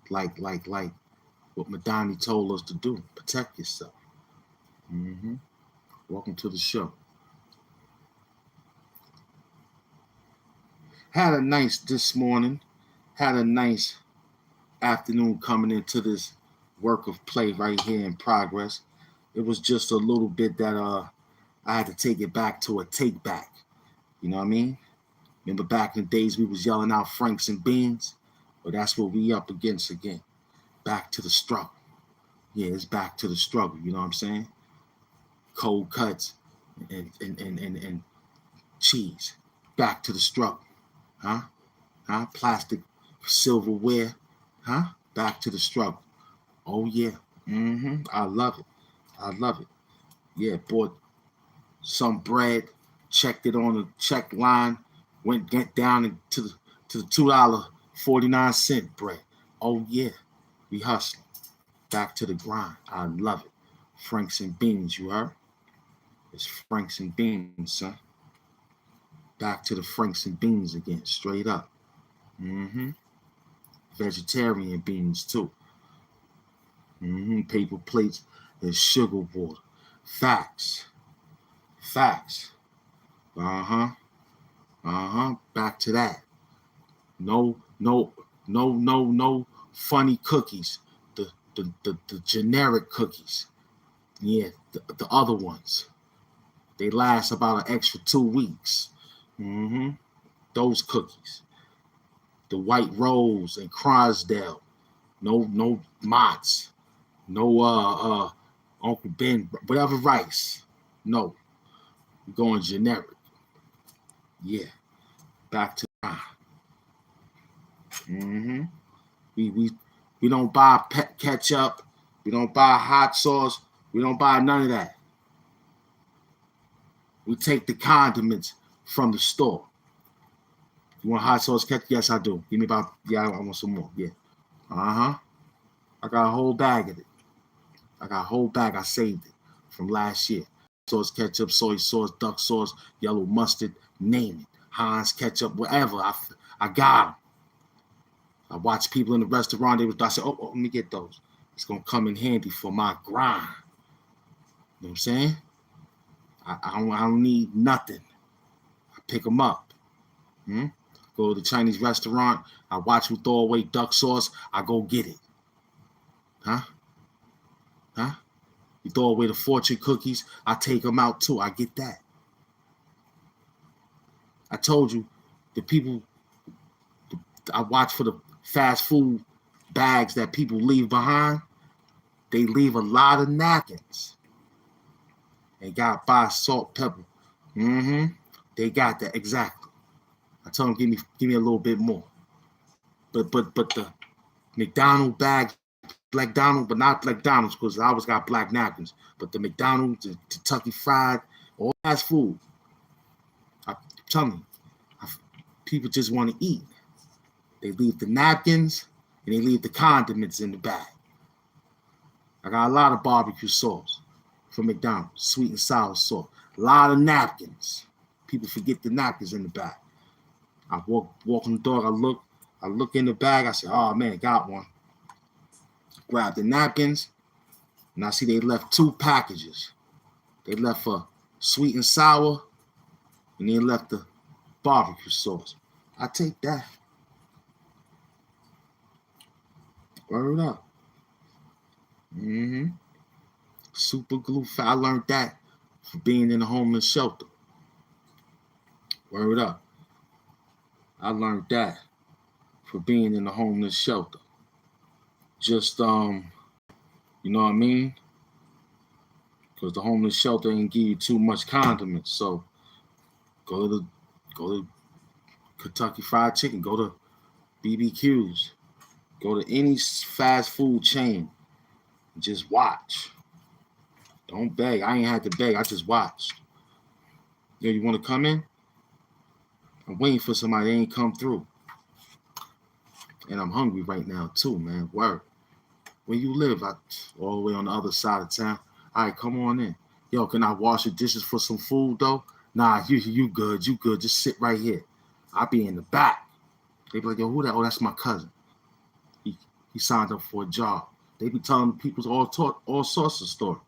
like what Madani told us to do. Protect yourself. Mm-hmm. Welcome to the show. Had a nice this morning. Had a nice afternoon coming into this work of play right here in progress. It was just a little bit that I had to take it back to a take back. You know what I mean? Remember back in the days we was yelling out Franks and Beans? Well, that's what we up against again. Back to the struggle. Yeah, it's back to the struggle. You know what I'm saying? Cold cuts and cheese. Back to the struggle. Huh? Plastic silverware. Back to the struggle. Oh, yeah. Mm-hmm. I love it. I love it. Yeah, bought some bread, checked it on the check line, get down to the $2.49 bread. Oh, yeah. We hustling. Back to the grind. I love it. Franks and Beans, you heard? It's Franks and Beans, son. Back to the Franks and Beans again, straight up. Mm-hmm. Vegetarian beans, too. Mm-hmm. Paper plates and sugar water. Facts. Facts. Uh-huh. Back to that. No funny cookies. The generic cookies. Yeah, the other ones. They last about an extra 2 weeks. Mm-hmm. Those cookies. The White Rose and Crosdale. No Mott's. No Uncle Ben, whatever rice. No. We're going generic. Yeah. Back to mm-hmm. We don't buy ketchup. We don't buy hot sauce. We don't buy none of that. We take the condiments from the store. You want hot sauce ketchup? Yes, I do. Give me I want some more. Yeah. I got a whole bag of it. I saved it from last year. Sauce, ketchup, soy sauce, duck sauce, yellow mustard, name it. Heinz ketchup, whatever. I got them. I watch people in the restaurant. I said, oh, let me get those. It's going to come in handy for my grind. You know what I'm saying? I don't need nothing. I pick them up. Go to the Chinese restaurant. I watch who throw away duck sauce. I go get it. You throw away the fortune cookies. I take them out too. I get that. I told you, the people I watch for the fast food bags that people leave behind. They leave a lot of napkins. They got buy salt, pepper. They got that exactly. I told them give me a little bit more. But the McDonald's bag, McDonald's, but not McDonald's because I always got black napkins. But the McDonald's, the Kentucky Fried, all fast food. I'm telling you, people just want to eat. They leave the napkins and they leave the condiments in the bag. I got a lot of barbecue sauce from McDonald's, sweet and sour sauce. A lot of napkins. People forget the napkins in the bag. I walk on the dog. I look in the bag. I say, oh man, got one. Grab the napkins, and I see they left 2 packages. They left for sweet and sour, and they left the barbecue sauce. I take that. Word up. Super glue. I learned that for being in a homeless shelter. Word up. I learned that for being in a homeless shelter. Just you know what I mean? Because the homeless shelter ain't give you too much condiments. So go to Kentucky Fried Chicken, go to BBQs, go to any fast food chain, just watch. Don't beg. I ain't had to beg. I just watched. Yo, you want to come in? I'm waiting for somebody. They ain't come through. And I'm hungry right now too, man. Word. Where you live? All the way on the other side of town. All right, come on in. Yo, can I wash your dishes for some food though? Nah, you good. You good. Just sit right here. I'll be in the back. They be like, yo, who that? Oh, that's my cousin. He signed up for a job. They be telling people all sorts of stories.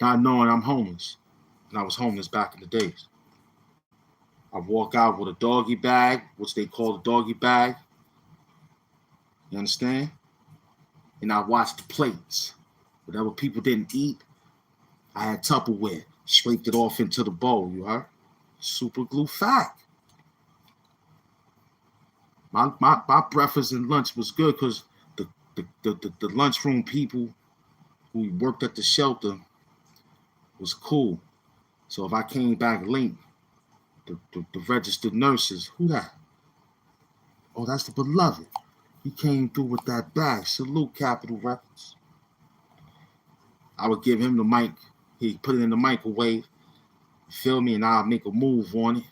Not knowing I'm homeless. And I was homeless back in the days. I walk out with a doggy bag, which they call a doggy bag. You understand? And I watched the plates. Whatever people didn't eat, I had Tupperware. Scraped it off into the bowl, you heard? Super glue fact. My breakfast and lunch was good because the lunchroom people who worked at the shelter was cool. So if I came back late, the registered nurses, who that? Oh, that's the beloved. He came through with that bag. Salute Capitol Records. I would give him the mic. He'd put it in the microwave. Feel me? And I'll make a move on it.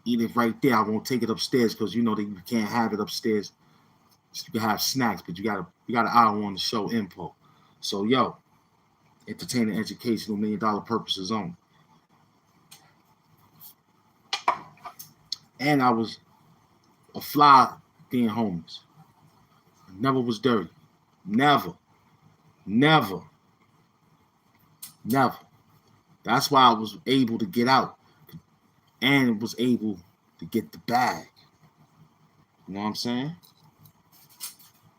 Eat it right there. I won't take it upstairs because you know that you can't have it upstairs. You can have snacks, but you got an eye on the show info. So yo, entertaining, educational, $1 million purposes only. And I was a fly being homeless. I never was dirty. Never. That's why I was able to get out and was able to get the bag. You know what I'm saying?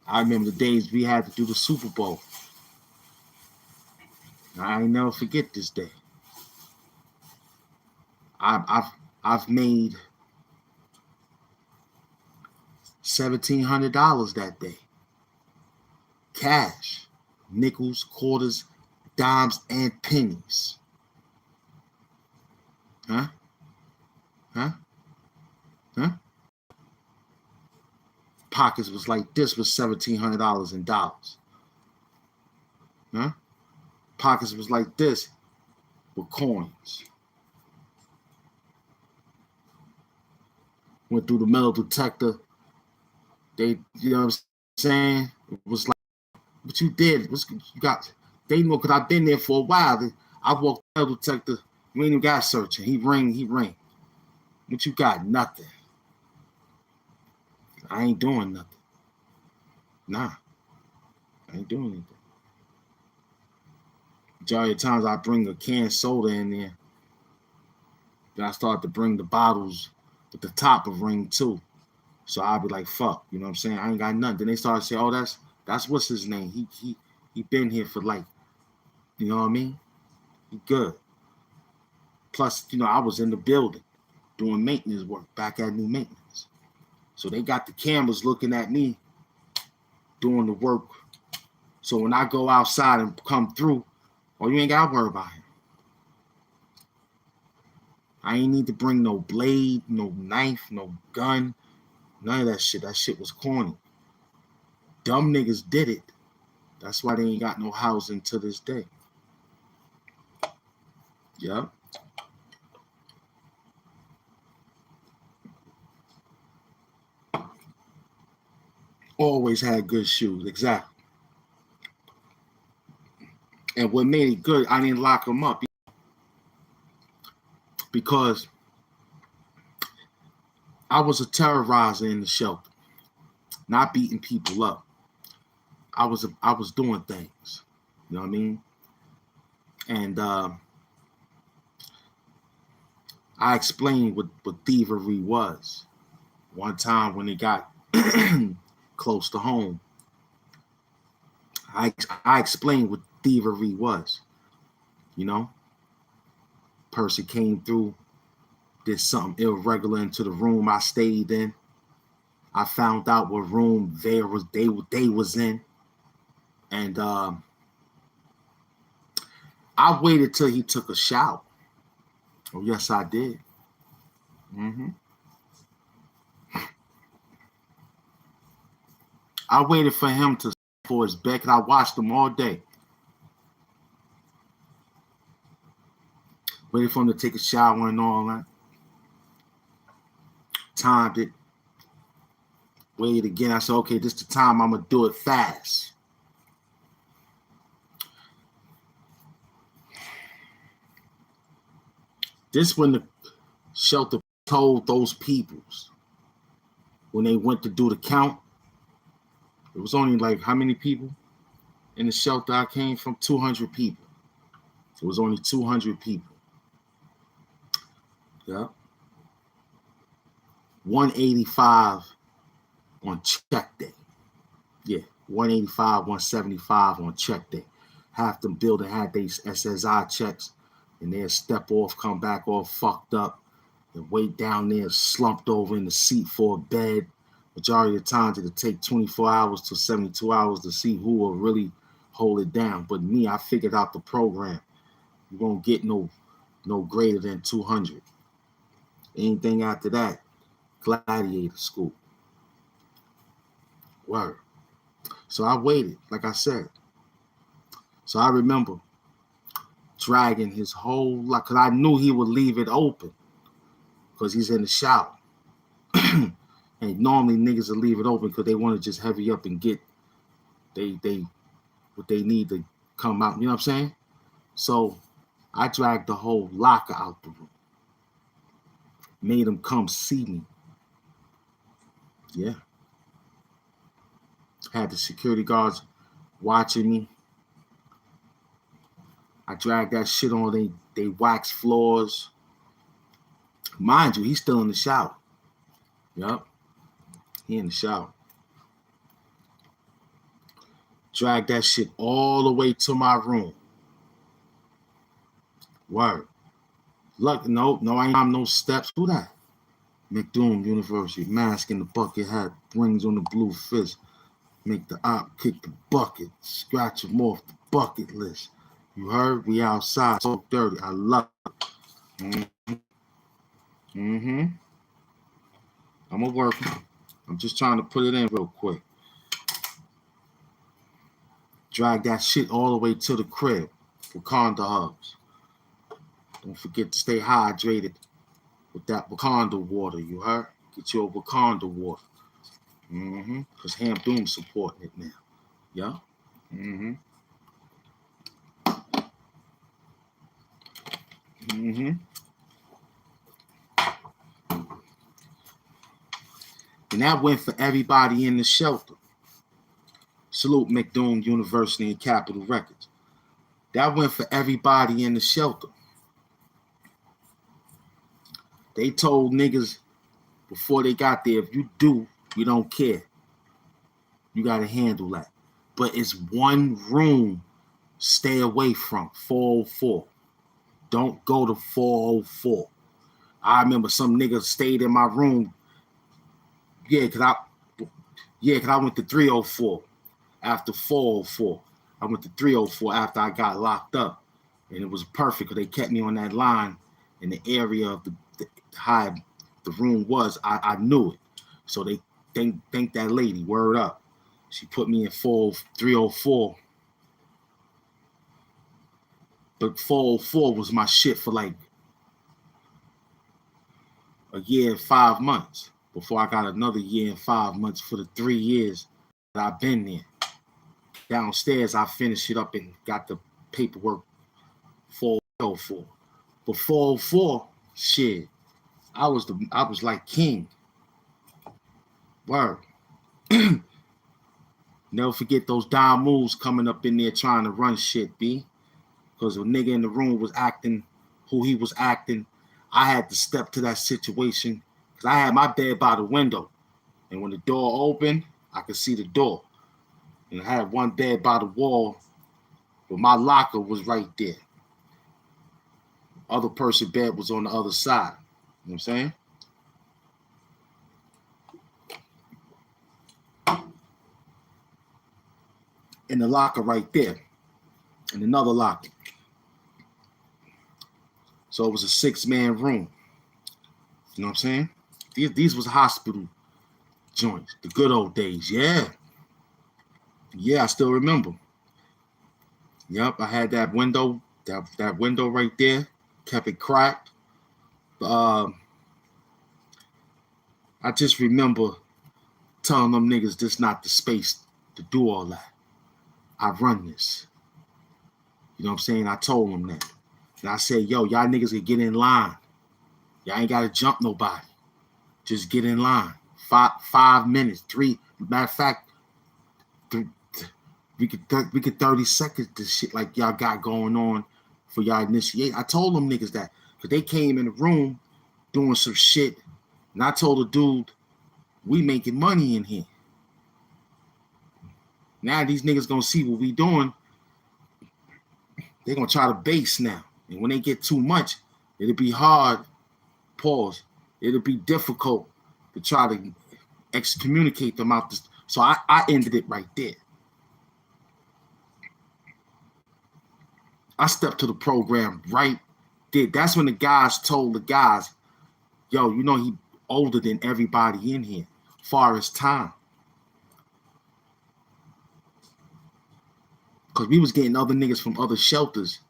I remember the days we had to do the Super Bowl. I ain't never forget this day. I've made $1,700 that day. Cash, nickels, quarters, dimes, and pennies. Huh? Pockets was like this with $1,700 in dollars. Huh? Pockets was like this with coins. Went through the metal detector. They, you know what I'm saying? It was like, what you did, you got, they know because I've been there for a while. I walked the metal detector, you ain't even got searching. He rang. What you got? Nothing. I ain't doing nothing. Nah. I ain't doing anything. Majority of times I bring a canned soda in there. Then I start to bring the bottles with the top of ring too. So I'll be like, fuck, you know what I'm saying? I ain't got nothing. Then they start to say, oh, that's what's his name. He been here for like, you know what I mean? He good. Plus, you know, I was in the building doing maintenance work back at New Maintenance. So they got the cameras looking at me doing the work. So when I go outside and come through, oh, you ain't got to worry about him. I ain't need to bring no blade, no knife, no gun, none of that shit. That shit was corny. Dumb niggas did it. That's why they ain't got no housing to this day. Yep. Always had good shoes, exactly. And what made it good, I didn't lock them up because I was a terrorizer in the shelter, not beating people up. I was doing things. You know what I mean? And I explained what thievery was. One time when it got close to home, I explained what thievery was. You know, person came through, did something irregular into the room I stayed in. I found out what room they was in, and I waited till he took a shower. Oh yes, I did. I waited for him for his bed, and I watched him all day. Waited for him to take a shower and all that. Timed it. Waited again. I said, okay, this is the time I'm gonna do it fast. This when the shelter told those peoples when they went to do the count. It was only like how many people in the shelter I came from? 200 people. It was only 200 people. Yeah. 185 on check day. Yeah, 185, 175 on check day. Half the building had these SSI checks, and they'd step off, come back all fucked up, and wait down there, slumped over in the seat for a bed. Majority of the times it'll take 24 hours to 72 hours to see who will really hold it down. But me, I figured out the program. You won't get no greater than 200. Anything after that, gladiator school. Word. So I waited, like I said. So I remember dragging his whole life, because I knew he would leave it open because he's in the shower. And normally niggas will leave it open because they want to just heavy up and get they what they need to come out. You know what I'm saying? So I dragged the whole locker out the room. Made him come see me. Yeah. Had the security guards watching me. I dragged that shit on they wax floors. Mind you, he's still in the shower. Yup. He in the shower. Drag that shit all the way to my room. Word. Look, no, I ain't have no steps. Who that? McDoom University. Mask in the bucket hat. Rings on the blue fist. Make the op kick the bucket. Scratch him off the bucket list. You heard? We outside. So dirty. I love it. I'm gonna work. I'm just trying to put it in real quick. Drag that shit all the way to the crib. Wakanda hugs. Don't forget to stay hydrated with that Wakanda water, you heard? Get your Wakanda water. Because HAMP Doom supporting it now. Yeah? And that went for everybody in the shelter. Salute McDoom University and Capitol Records. That went for everybody in the shelter. They told niggas before they got there, if you do, we don't care. You got to handle that. But it's one room, stay away from, 404. Don't go to 404. I remember some niggas stayed in my room. Cause I went to 304 after 404. I went to 304 after I got locked up. And it was perfect because they kept me on that line in the area of the high the room was. I knew it. So they thank that lady, word up. She put me in 304. But 404 was my shit for like a year and 5 months before I got another year and 5 months for the 3 years that I've been there. Downstairs, I finished it up and got the paperwork 404. But 404, shit, I was like king. Word. Never forget those Don moves coming up in there trying to run shit, B. Because a nigga in the room was acting who he was acting. I had to step to that situation because I had my bed by the window. And when the door opened, I could see the door. And I had one bed by the wall, but my locker was right there. Other person's bed was on the other side. You know what I'm saying? And the locker right there. And another locker. So it was a 6-man room. You know what I'm saying? These was hospital joints. The good old days. Yeah. Yeah, I still remember. Yep, I had that window, that window right there. Kept it cracked. I just remember telling them niggas this not the space to do all that. I run this. You know what I'm saying? I told them that. And I said, yo, y'all niggas can get in line. Y'all ain't got to jump nobody. Just get in line. 5 minutes, 3. Matter of fact, we could 30 seconds this shit like y'all got going on for y'all initiate. I told them niggas that because they came in the room doing some shit. And I told the dude, we making money in here. Now these niggas gonna see what we doing. They're gonna try to base now. And when they get too much, it'll be hard. Pause. It'll be difficult to try to excommunicate them out this. So I ended it right there. I stepped to the program right there. That's when the guys told the guys, yo, you know he older than everybody in here, far as time. Because we was getting other niggas from other shelters.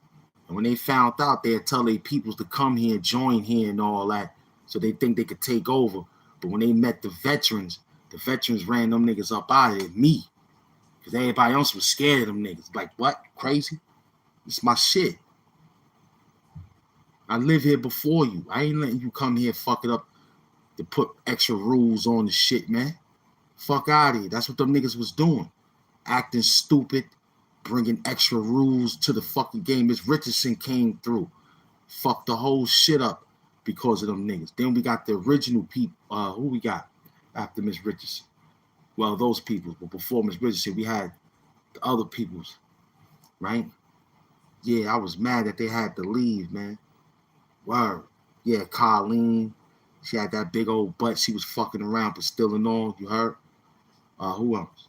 And when they found out, they'd tell their peoples to come here and join here and all that. So they think they could take over. But when they met the veterans ran them niggas up out of it, me. Because everybody else was scared of them niggas. Like, what? Crazy? It's my shit. I live here before you. I ain't letting you come here fuck it up to put extra rules on the shit, man. Fuck out of here. That's what them niggas was doing. Acting stupid, bringing extra rules to the fucking game. Miss Richardson came through. Fucked the whole shit up because of them niggas. Then we got the original people. Who we got after Miss Richardson? Well, those people. But before Miss Richardson, we had the other peoples, right? Yeah, I was mad that they had to leave, man. Word. Yeah, Colleen. She had that big old butt. She was fucking around, but still in all. You heard? Who else?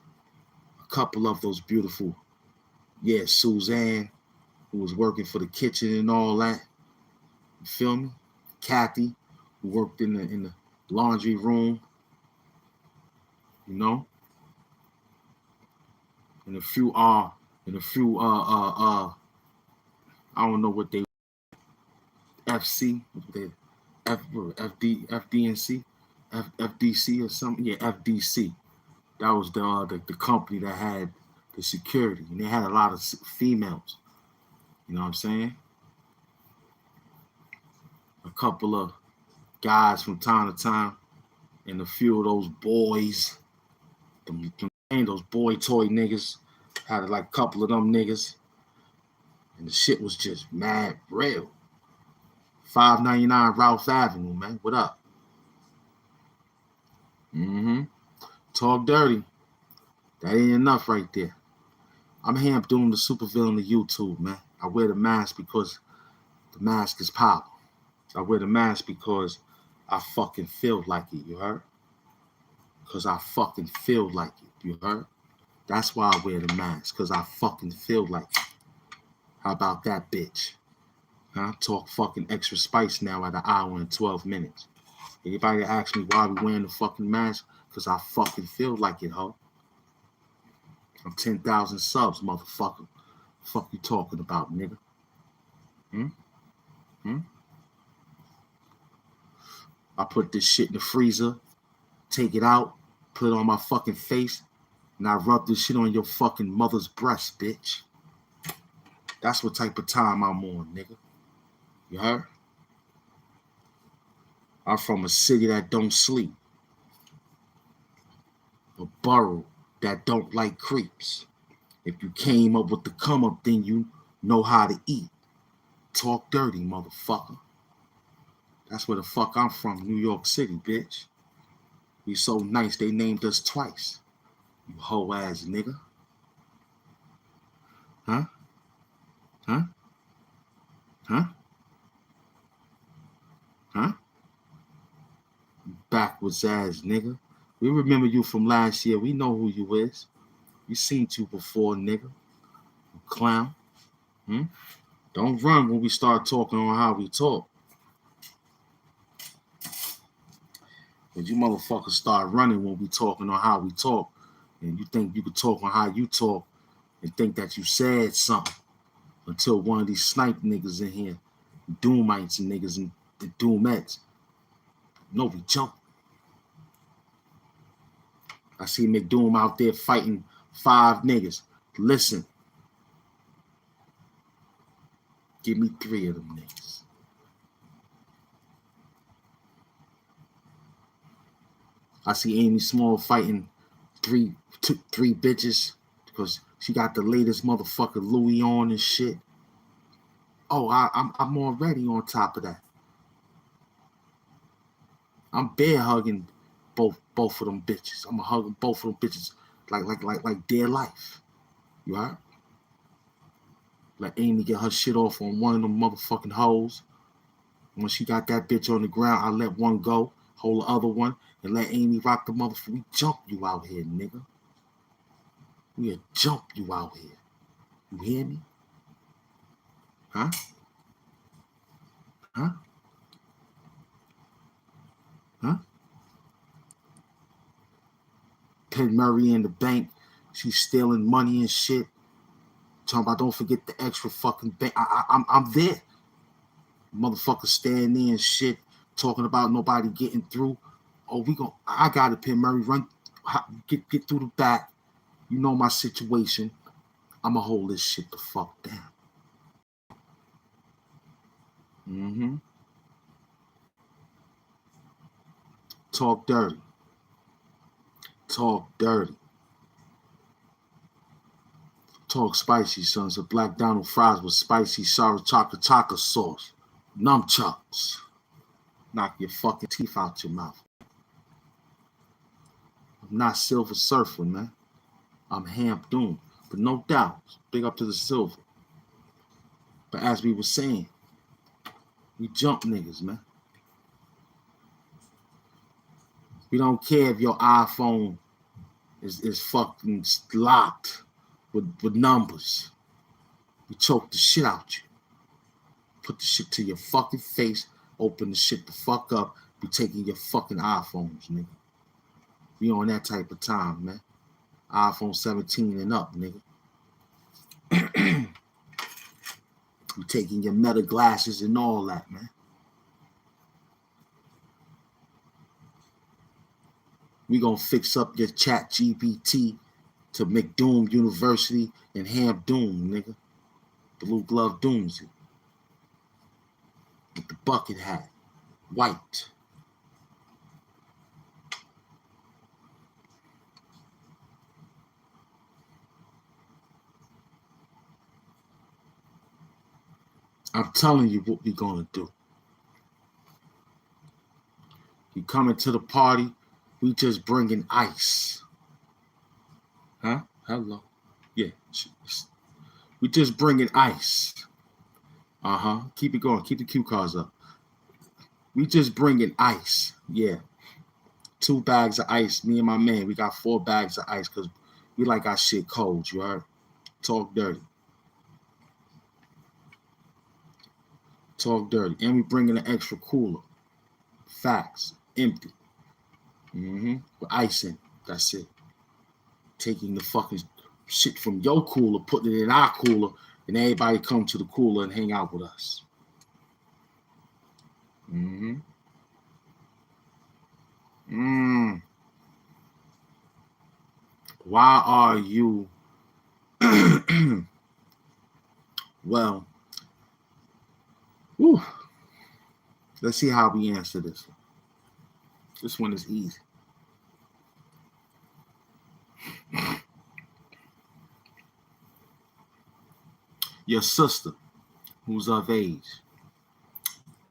A couple of those beautiful. Yeah, Suzanne, who was working for the kitchen and all that. You feel me? Kathy, who worked in the laundry room. You know? And a few I don't know what they FC, FDNC, FDC or something. Yeah, FDC. That was the company that had the security, and they had a lot of females. You know what I'm saying? A couple of guys from time to time, and a few of those boys, those boy toy niggas, had like a couple of them niggas, and the shit was just mad real. 599 Ralph Avenue, man. What up? Talk dirty. That ain't enough right there. I'm HAMP doing the supervillain of YouTube, man. I wear the mask because the mask is power. I wear the mask because I fucking feel like it, you heard? Because I fucking feel like it, you heard? That's why I wear the mask, because I fucking feel like it. How about that, bitch? Huh? Talk fucking extra spice now at 1 hour and 12 minutes. Anybody ask me why we wearing the fucking mask? Because I fucking feel like it, ho. I'm 10,000 subs, motherfucker. Fuck you talking about, nigga? I put this shit in the freezer, take it out, put it on my fucking face, and I rub this shit on your fucking mother's breast, bitch. That's what type of time I'm on, nigga. You heard? I'm from a city that don't sleep. A borough that don't like creeps. If you came up with the come up, then you know how to eat. Talk dirty, motherfucker. That's where the fuck I'm from, New York City, bitch. We so nice they named us twice. You hoe ass nigga. Huh? Huh? Huh? Huh? Backwards ass nigga. We remember you from last year. We know who you is. We seen you before, nigga. You clown. Don't run when we start talking on how we talk. When you motherfuckers start running when we talking on how we talk, and you think you could talk on how you talk and think that you said something until one of these snipe niggas in here, Doomites and niggas and the Doomettes. No, we jump. I see McDoom out there fighting 5 niggas. Listen. Give me 3 of them niggas. I see Amy Small fighting three bitches because she got the latest motherfucker Louis on and shit. Oh, I'm already on top of that. I'm bear hugging both of them bitches. I'm hugging both of them bitches like dear life. You heard? Let Amy get her shit off on one of them motherfucking hoes. When she got that bitch on the ground, I let one go, hold the other one, and let Amy rock the motherfucker. We jump you out here, nigga. We'll jump you out here. You hear me? Huh? Huh? Huh? Penn Murray in the bank. She's stealing money and shit. Talking about don't forget the extra fucking bank. I'm there. Motherfuckers standing there and shit. Talking about nobody getting through. Oh, I got it, Penn Murray. Run, get through the back. You know my situation. I'ma hold this shit the fuck down. Talk dirty. Talk dirty. Talk spicy, sons. A black Donald fries with spicy sour chocolate sauce. Nunchucks. Knock your fucking teeth out your mouth. I'm not Silver Surfer, man. I'm HAMP Doom. But no doubt, big up to the Silver. But as we were saying, we jump niggas, man. We don't care if your iPhone is fucking locked with numbers. We choke the shit out you. Put the shit to your fucking face, open the shit the fuck up, be taking your fucking iPhones, nigga. We on that type of time, man. iPhone 17 and up, nigga. We taking your Meta glasses and all that, man. We gonna fix up your chat GPT to McDoom University and HAMP Doom, nigga. Blue glove Doomsy. With the bucket hat. White. I'm telling you what we gonna do. You coming to the party, we just bringing ice. Huh? Hello. Yeah. We just bringing ice. Keep it going. Keep the cue cards up. We just bringing ice. Yeah. 2 bags of ice. Me and my man, we got 4 bags of ice because we like our shit cold. You heard? Talk dirty. Talk dirty. And we bringing an extra cooler. Facts. Empty. With ice in. That's it. Taking the fucking shit from your cooler, putting it in our cooler, and everybody come to the cooler and hang out with us. Why are you well, whew. Let's see how we answer this one. This one is easy. Your sister, who's of age,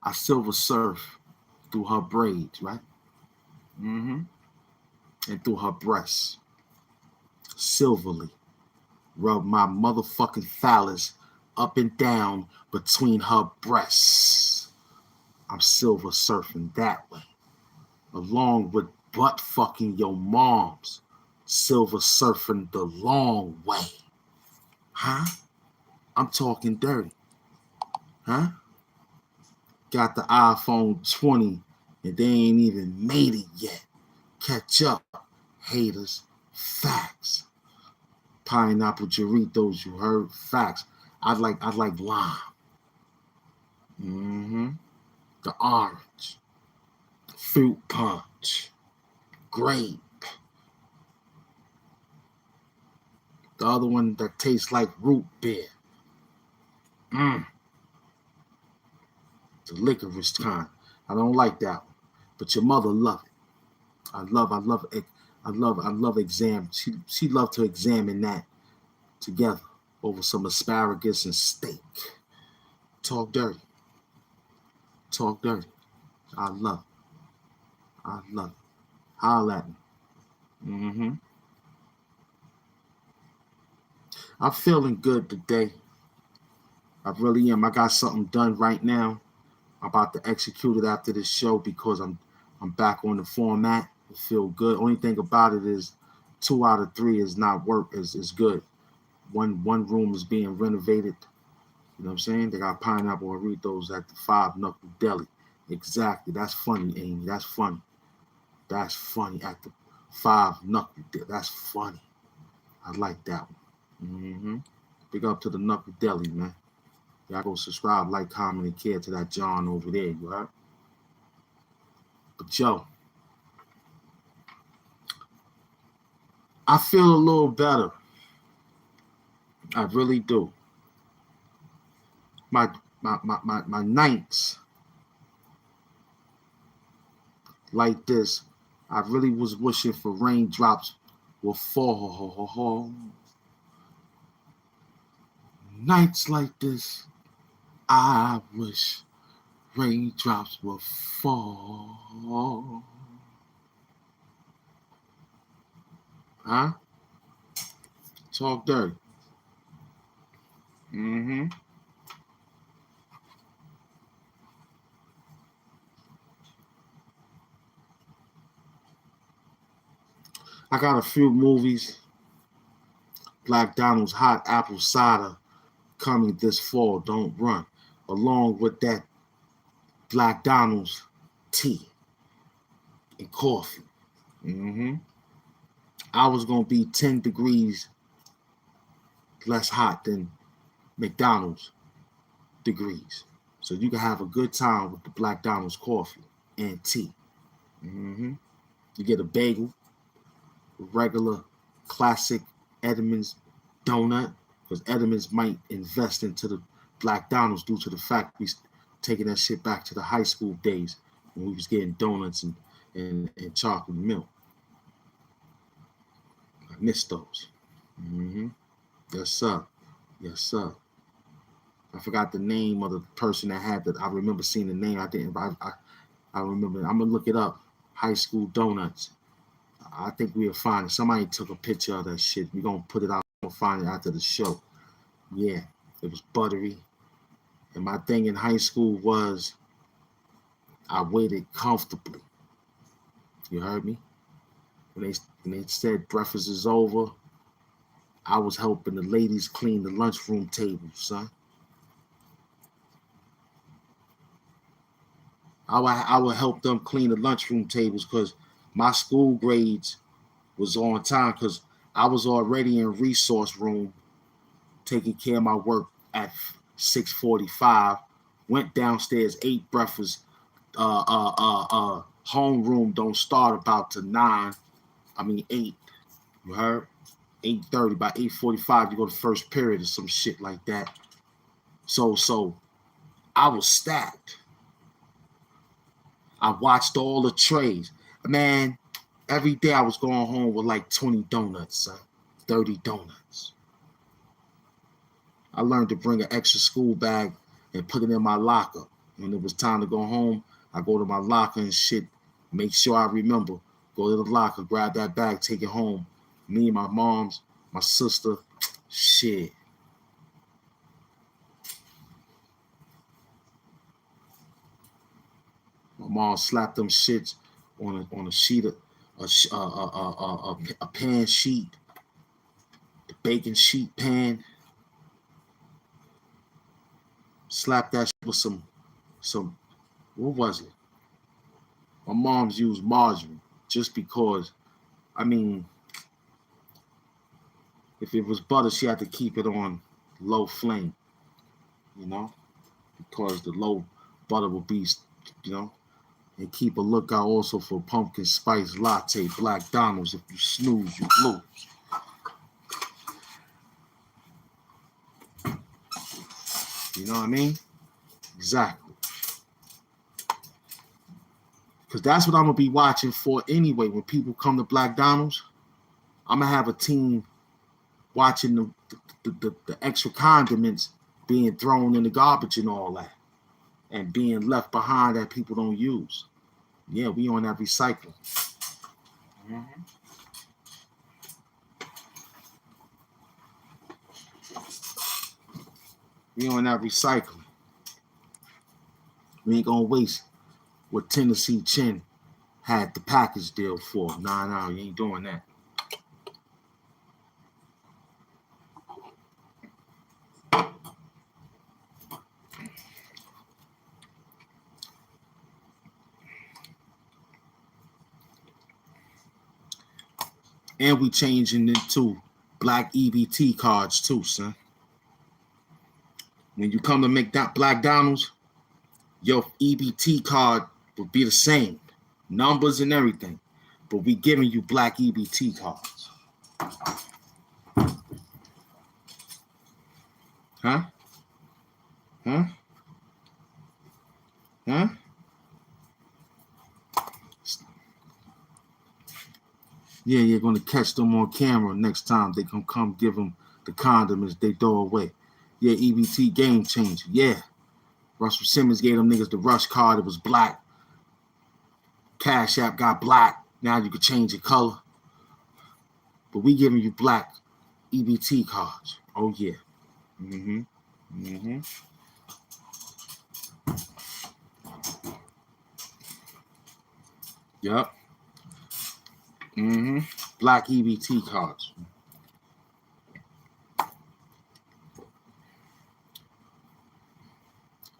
I silver surf through her braids, right? Mm-hmm. And through her breasts, silverly, rub my motherfucking phallus up and down between her breasts. I'm silver surfing that way, along with butt fucking your moms, silver surfing the long way. Huh? I'm talking dirty. Huh? Got the iPhone 20 and they ain't even made it yet. Catch up, haters. Facts. Pineapple Doritos, you heard? Facts. I'd like lime. Mm-hmm. The orange. Fruit punch. Grape. The other one that tastes like root beer. The licorice kind. I don't like that one. But your mother love it. I love exam. She loved to examine that together over some asparagus and steak. Talk dirty. Talk dirty. I love it. I love it. Holla at me. Mm-hmm. I'm feeling good today. I really am. I got something done right now. I'm about to execute it after this show because I'm back on the format. I feel good. Only thing about it is 2 out of 3 is not work is good. One room is being renovated. You know what I'm saying? They got pineapple burritos at the 5 Knuckle Deli. Exactly. That's funny, Amy. That's funny. That's funny at the 5 Knuckle Deli. That's funny. I like that one. Mm-hmm. Big up to the Knuckle Deli, man. Y'all go subscribe, like, comment, and care to that John over there, you heard? But yo, I feel a little better. I really do. My nights like this, I really was wishing for raindrops will fall. Nights like this, I wish raindrops will fall. Huh? Talk dirty. Mm-hmm. I got a few movies. Black Donald's Hot Apple Cider coming this fall. Don't run. Along with that Black Donald's tea and coffee. Mm-hmm. I was going to be 10 degrees less hot than McDonald's degrees. So you can have a good time with the Black Donald's coffee and tea. Mm-hmm. You get a bagel, regular classic Edmonds donut, because Edmonds might invest into the Black Donald's due to the fact we taking that shit back to the high school days when we was getting donuts and chocolate milk. I miss those. Mm-hmm. Yes, sir. Yes, sir. I forgot the name of the person that had that. I remember seeing the name. I didn't. I remember. I'm gonna look it up. High school donuts. I think we'll find it. Somebody took a picture of that shit. We're gonna put it out. We'll find it after the show. Yeah, it was buttery. And my thing in high school was I waited comfortably. You heard me? When they said breakfast is over, I was helping the ladies clean the lunchroom tables, son. I would help them clean the lunchroom tables because my school grades was on time because I was already in resource room taking care of my work at 6:45. Went downstairs, ate breakfast. Homeroom don't start about to 9. I mean 8. You heard? 8:30. By 8:45, you go to first period or some shit like that. So I was stacked. I watched all the trays. Man, Every day I was going home with like 20 donuts, son. 30 donuts. I learned to bring an extra school bag and put it in my locker. When it was time to go home, I go to my locker and shit, make sure I remember. Go to the locker, grab that bag, take it home. Me and my moms, my sister, shit. My mom slapped them shits on a sheet of a pan sheet, the baking sheet pan. Slapped that shit with some what was it? My mom's used margarine just because. I mean, if it was butter, she had to keep it on low flame, you know, because the low butter would be, you know, and keep a lookout also for pumpkin spice latte, Black Donald's. If you snooze, you lose. You know what I mean? Exactly. Because that's what I'm going to be watching for anyway. When people come to Black Donald's, I'm going to have a team watching the extra condiments being thrown in the garbage and all that. And being left behind that people don't use. Yeah, we on that recycling. Mm-hmm. We on that recycling. We ain't gonna waste what Tennessee Chin had the package deal for. Nah, you ain't doing that. And we changing it to black EBT cards too, son. When you come to make that Black Donald's, your EBT card will be the same. Numbers and everything. But we giving you black EBT cards. Huh? Huh? Huh? Yeah, you're going to catch them on camera next time. They can come give them the condiments they throw away. Yeah, EBT game changer. Yeah. Russell Simmons gave them niggas the rush card. It was black. Cash App got black. Now you can change your color. But we giving you black EBT cards. Oh, yeah. Mm-hmm. Mm-hmm. Yep. Mm-hmm. Black EBT cards.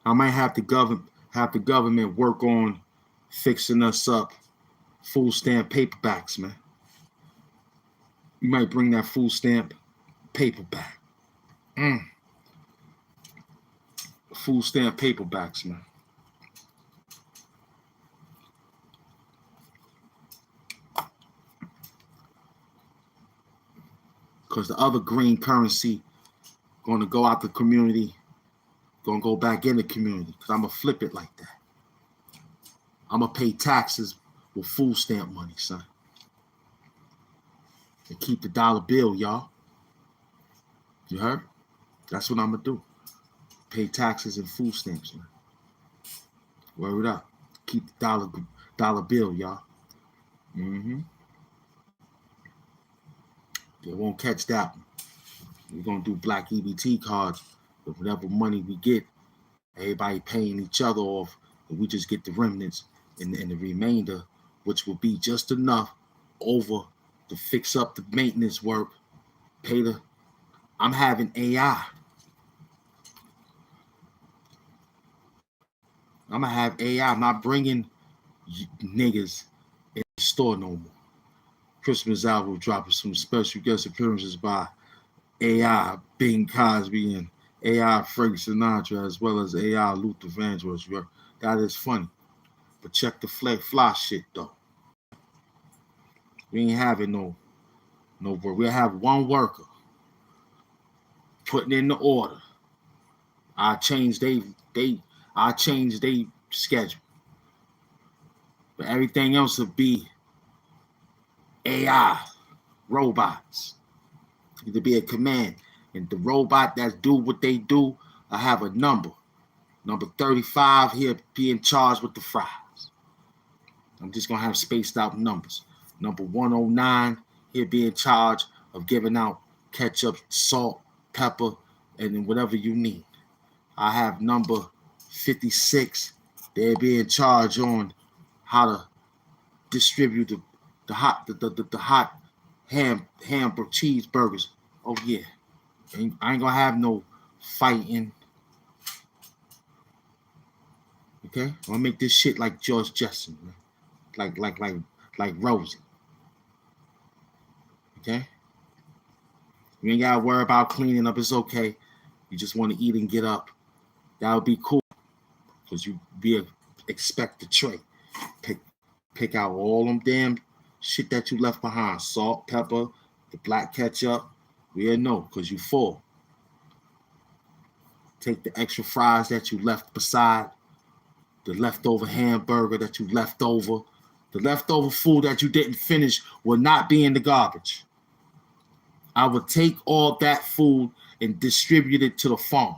I might have the government work on fixing us up food stamp paperbacks, man. You might bring that food stamp paperback. Food stamp paperbacks, man. Because the other green currency going to go out the community, going to go back in the community. Because I'm going to flip it like that. I'm going to pay taxes with food stamp money, son. And keep the dollar bill, y'all. You heard? That's what I'm going to do. Pay taxes and food stamps, man. Word up. Keep the dollar bill, y'all. Mm-hmm. They won't catch that one. We're going to do black EBT cards with whatever money we get. Everybody paying each other off. And we just get the remnants and the remainder, which will be just enough over to fix up the maintenance work. I'm having AI. I'm going to have AI. I'm not bringing niggas in the store no more. Christmas album dropping some special guest appearances by AI, Bing Cosby, and AI Frank Sinatra, as well as AI Luther Vandross. That is funny. But check the fly shit, though. We ain't having no work. We'll have one worker putting in the order. I change they schedule. But everything else will be AI, robots. It could be a command. And the robot that do what they do, I have a number. Number 35 here being charged with the fries. I'm just going to have spaced out numbers. Number 109 here being charged of giving out ketchup, salt, pepper, and then whatever you need. I have number 56. They're being charged on how to distribute the hot hamburger cheeseburgers. Oh yeah, I ain't gonna have no fighting. Okay, I'm gonna make this shit like George Jetson, man. like Rosie. Okay, you ain't gotta worry about cleaning up. It's okay. You just want to eat and get up. That would be cool, because you expect the tray. Pick out all them damn shit that you left behind. Salt, pepper, the black ketchup. We know, because you full. Take the extra fries that you left beside, the leftover hamburger that you left over, the leftover food that you didn't finish will not be in the garbage. I would take all that food and distribute it to the farm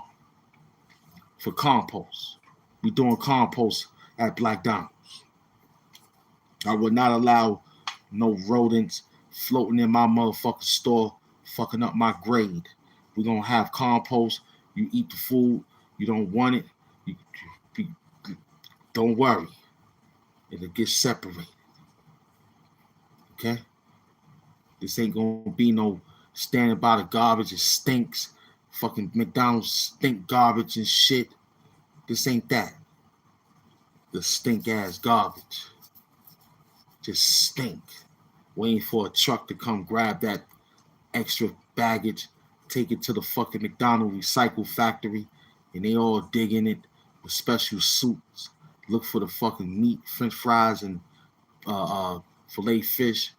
for compost. We doing compost at Black Donald's. I would not allow no rodents floating in my motherfucking store, fucking up my grade. We're going to have compost. You eat the food. You don't want it. Don't worry. It'll get separated. Okay? This ain't going to be no standing by the garbage. It stinks. Fucking McDonald's stink garbage and shit. This ain't that. The stink ass garbage. Just stink. Waiting for a truck to come grab that extra baggage, take it to the fucking McDonald's recycle factory, and they all dig in it with special suits. Look for the fucking meat, french fries, and filet fish.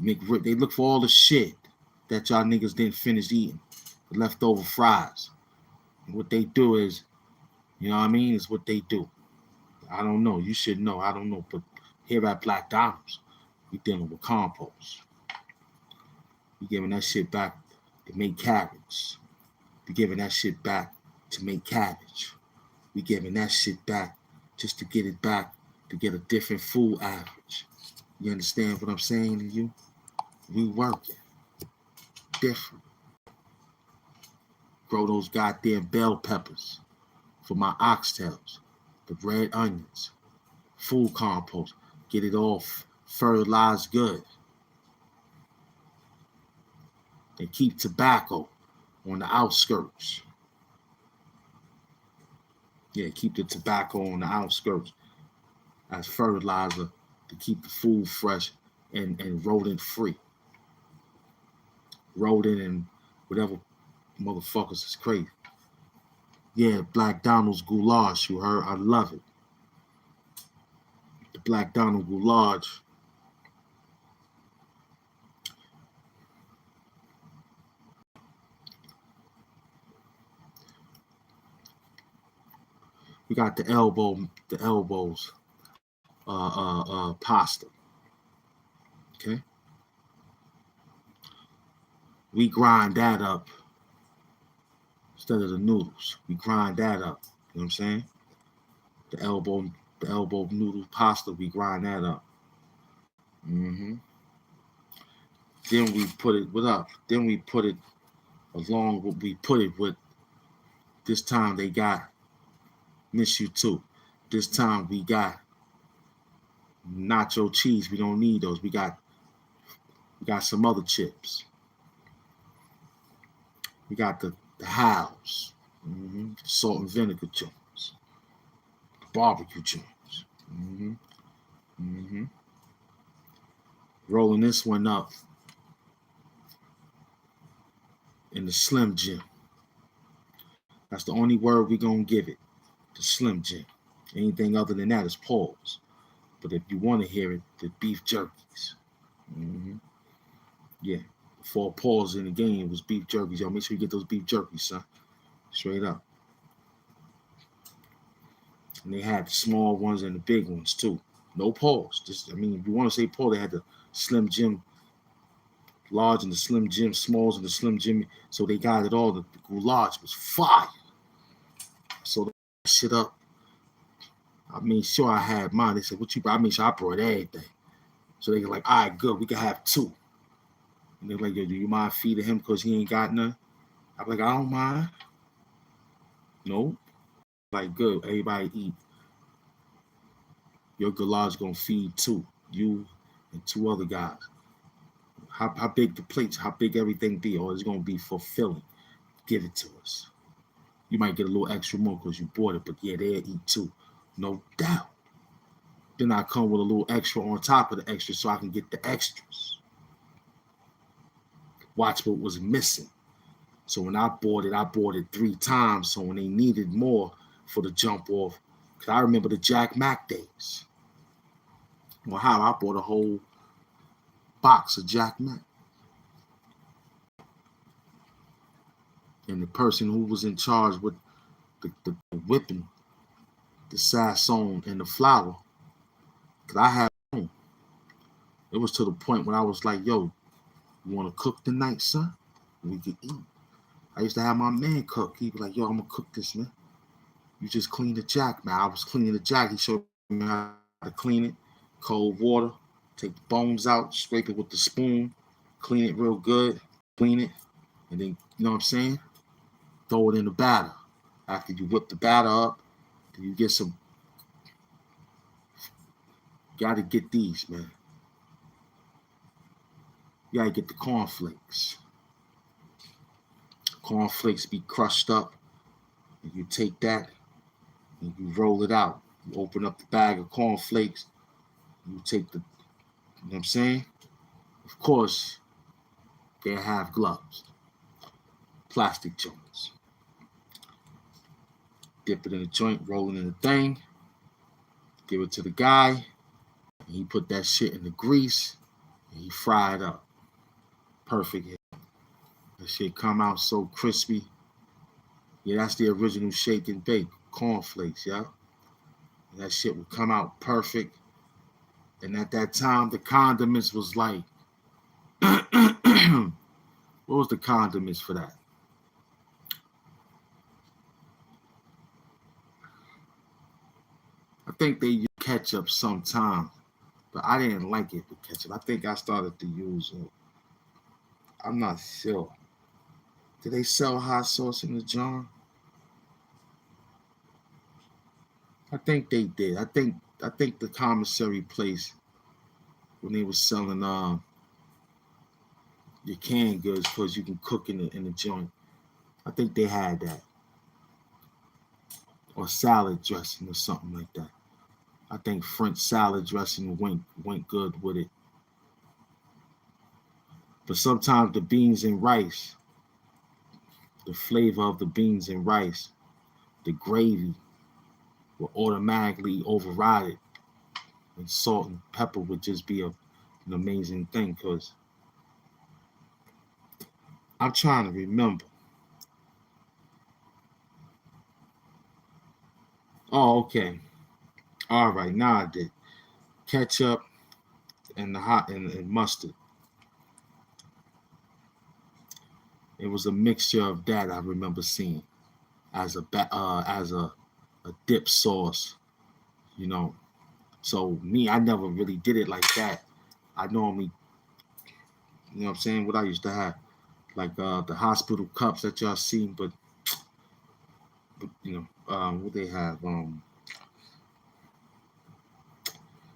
They look for all the shit that y'all niggas didn't finish eating. The leftover fries. And what they do is, you know what I mean, is what they do. I don't know. You should know. I don't know. But here at Black Donald's, we dealing with compost. We giving that shit back to make cabbage. We giving that shit back to make cabbage. We giving that shit back just to get it back to get a different food average. You understand what I'm saying to you? We working different. Grow those goddamn bell peppers for my oxtails, the red onions, food compost. Get it all fertilized good. And keep tobacco on the outskirts. Yeah, keep the tobacco on the outskirts as fertilizer to keep the food fresh and rodent free. Rodent and whatever motherfuckers is crazy. Yeah, Black Donald's goulash, you heard? I love it. The Black Donald goulash. We got the elbows pasta. Okay. We grind that up instead of the noodles. We grind that up. You know what I'm saying? The elbow noodle pasta, we grind that up. Mm-hmm. Then we put it Then we put it along what we put it with. This time they got miss you too. This time we got nacho cheese. We don't need those. We got some other chips. We got the House, salt and vinegar joints, the barbecue joints. Rolling this one up in the Slim Jim. That's the only word we're going to give it, the Slim Jim. Anything other than that is pause. But if you want to hear it, the beef jerkies. Yeah, before pause in the game, it was beef jerkies. Y'all make sure you get those beef jerkies, son. Straight up. And they had the small ones and the big ones too. No pause. If you want to say pause, they had the Slim Jim large in the Slim Jim, smalls in the Slim Jim. So they got it all. The goulash was fire. So that shit up. I made sure I had mine. They said, what you brought? I made sure I brought everything. So they were like, all right, good. We can have 2. And they're like, yo, do you mind feeding him because he ain't got none? I'm like, I don't mind. No. Like, good. Everybody eat. Your goulash gonna feed 2. You and 2 other guys. How big the plates, how big everything be, or it's gonna be fulfilling. Give it to us. You might get a little extra more because you bought it, but yeah, they'll eat 2. No doubt. Then I come with a little extra on top of the extra so I can get the extras. Watch what was missing. So when I bought it 3 times. So when they needed more for the jump off, because I remember the Jack Mac days. Well, how I bought a whole box of Jack Mac. And the person who was in charge with the whipping, the sazon and the flour, because I had home. It was to the point when I was like, yo, you want to cook tonight, son? We can eat. I used to have my man cook. He'd be like, yo, I'm going to cook this, man. You just clean the jack, man. I was cleaning the jack. He showed me how to clean it. Cold water. Take the bones out. Scrape it with the spoon. Clean it real good. Clean it. And then, you know what I'm saying? Throw it in the batter. After you whip the batter up, then you get some. Got to get these, man. You got to get the cornflakes. Cornflakes be crushed up. And you take that and you roll it out. You open up the bag of cornflakes. You take the, you know what I'm saying? Of course, they have gloves. Plastic joints. Dip it in the joint, roll it in the thing. Give it to the guy. And he put that shit in the grease. And he fry it up. Perfect. That shit come out so crispy. Yeah, that's the original shake and bake. Cornflakes, yeah. And that shit would come out perfect. And at that time, the condiments was like, what was the condiments for that? I think they use ketchup sometimes, but I didn't like it with ketchup. I think I started to use it. I'm not sure. Did they sell hot sauce in the jar? I think they did. I think the commissary place, when they were selling your canned goods because you can cook in the joint, I think they had that. Or salad dressing or something like that. I think French salad dressing went good with it. But sometimes the beans and rice, the flavor of the beans and rice, the gravy will automatically override it. And salt and pepper would just be an amazing thing because I'm trying to remember. Oh, okay. All right, now I did. Ketchup and the hot and mustard. It was a mixture of that I remember seeing as a dip sauce, you know. So me, I never really did it like that. I normally, you know what I'm saying, what I used to have, like the hospital cups that y'all seen, but you know, what they have,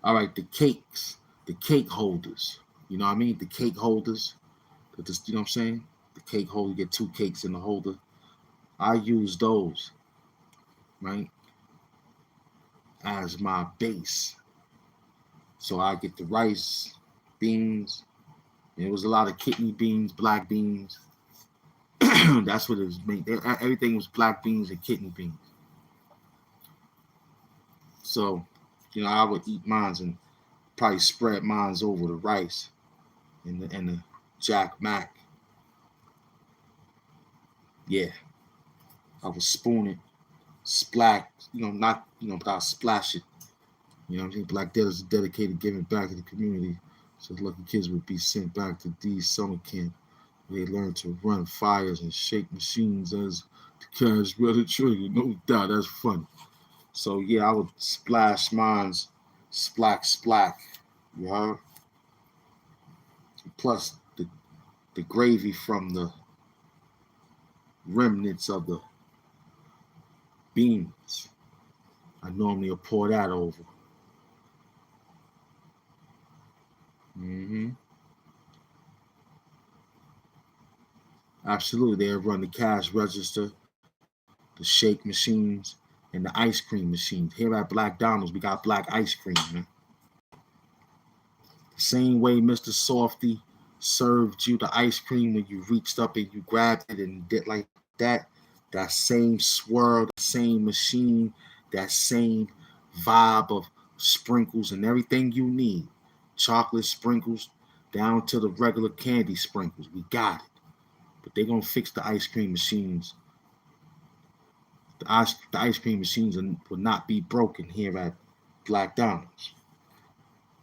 all right, the cakes, the cake holders, you know what I mean? The cake holders, you know what I'm saying? The cake holder, you get 2 cakes in the holder. I use those, right, as my base. So I get the rice, beans, and it was a lot of kidney beans, black beans. That's what it was made. Everything was black beans and kidney beans. So, you know, I would eat mines and probably spread mines over the rice and the Jack Mac. Yeah, I would spoon it, splash, you know, but I'll splash it. You know what I'm saying? Black Dead is dedicated giving back to the community. So lucky kids would be sent back to D's summer camp. They learned to run fires and shake machines as the carriage wheel the trigger. No doubt, that's funny. So yeah, I would splash mines, splack, splack. You heard? Plus the gravy from the remnants of the beans. I normally will pour that over. Mm-hmm. Absolutely, they'll run the cash register, the shake machines, and the ice cream machines. Here at Black Donald's, we got black ice cream, man. The same way Mr. Softy served you the ice cream when you reached up and you grabbed it and did like that. That same swirl, that same machine, that same vibe of sprinkles and everything you need. Chocolate sprinkles down to the regular candy sprinkles. We got it. But they're going to fix the ice cream machines. The ice cream machines will not be broken here at Black Donald's.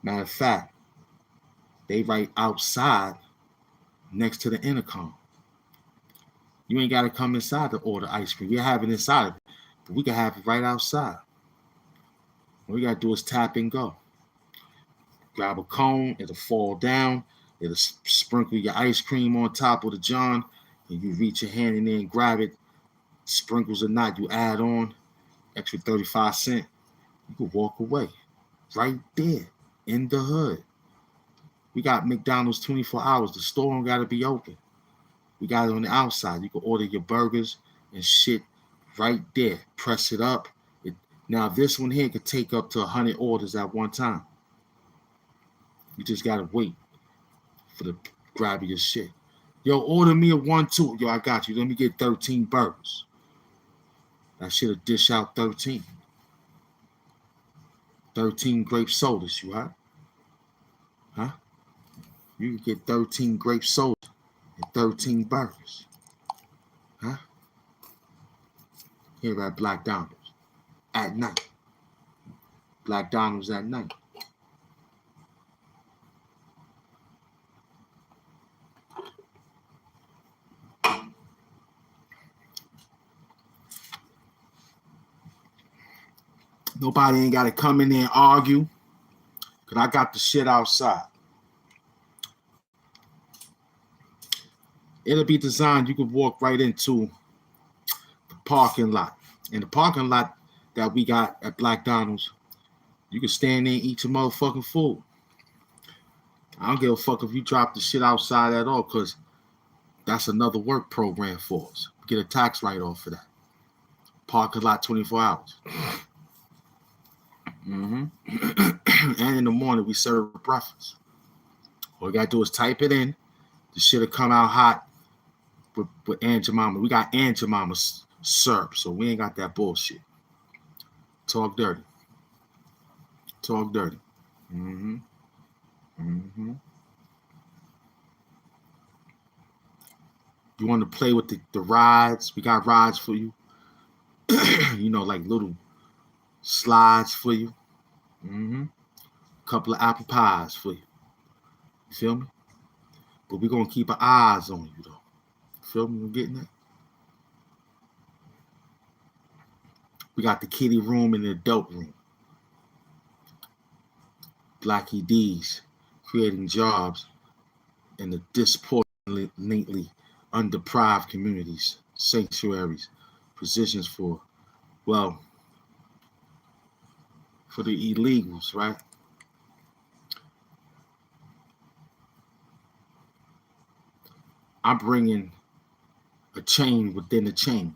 Matter of fact, they right outside next to the intercom. You ain't got to come inside to order ice cream. We have it inside of it, but we can have it right outside. All we got to do is tap and go. Grab a cone, it'll fall down, it'll sprinkle your ice cream on top of the john, and you reach your hand in there and grab it. Sprinkles or not, you add on extra 35 cents. You can walk away right there in the hood. We got McDonald's 24 hours. The store don't got to be open. We got it on the outside. You can order your burgers and shit right there. Press it up. Now, this one here could take up to 100 orders at one time. You just got to wait for the grab your shit. Yo, order me a 1-2. Yo, I got you. Let me get 13 burgers. I should have dish out 13. 13 grape sodas, you heard? Huh? You can get 13 grape sodas and 13 burgers. Huh? Here at Black Donald's. At night. Black Donald's at night. Nobody ain't got to come in there and argue. Because I got the shit outside. It'll be designed, you could walk right into the parking lot. And the parking lot that we got at Black Donald's, you can stand there and eat your motherfucking food. I don't give a fuck if you drop the shit outside at all, because that's another work program for us. Get a tax write-off for that. Parking lot 24 hours. Mm-hmm. And in the morning, we serve breakfast. All you got to do is type it in. The shit will come out hot with Aunt Jemima. We got Aunt Jemima syrup, so we ain't got that bullshit. Talk dirty. Talk dirty. Mm-hmm. Mm-hmm. You want to play with the rides? We got rides for you. You know, like little slides for you. Mm-hmm. A couple of apple pies for you. You feel me? But we're going to keep our eyes on you, though. You feel me? We're getting that? We got the kiddie room and the adult room. Blackie D's creating jobs in the disproportionately undeprived communities, sanctuaries, positions for the illegals, right? I'm bringing a chain within a chain.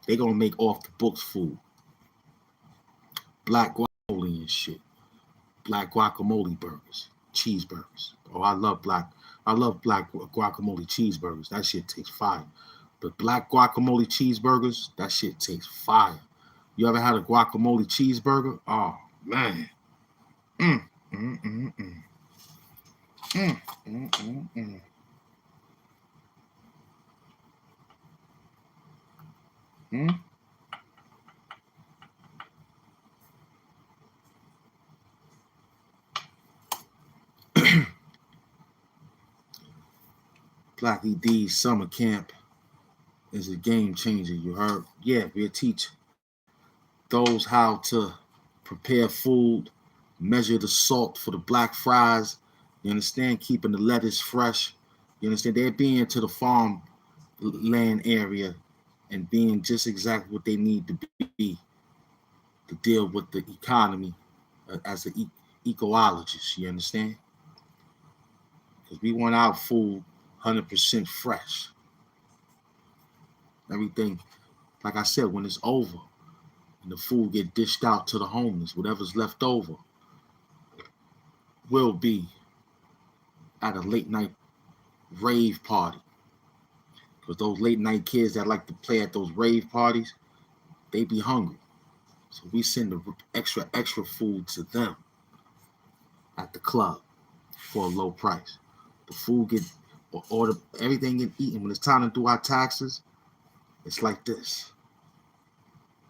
They're going to make off the books food. Black guacamole and shit. Black guacamole burgers, cheeseburgers. Oh, I love black guacamole cheeseburgers. That shit tastes fire. But black guacamole cheeseburgers, that shit tastes fire. You ever had a guacamole cheeseburger? Oh, man. Mm, mm, mm, mm. Mm, mm, mm, mm. Mm. Blackie D's summer camp is a game changer, you heard? Yeah, we'll teach those how to prepare food, measure the salt for the black fries, you understand? Keeping the lettuce fresh. You understand? They're being to the farm land area and being just exactly what they need to be to deal with the economy as an ecologist, you understand? Because we want our food 100% fresh. Everything, like I said, when it's over and the food get dished out to the homeless, whatever's left over will be at a late night rave party. Because those late night kids that like to play at those rave parties, they be hungry. So we send the extra food to them at the club for a low price. The food get ordered, everything get eaten. When it's time to do our taxes, it's like this.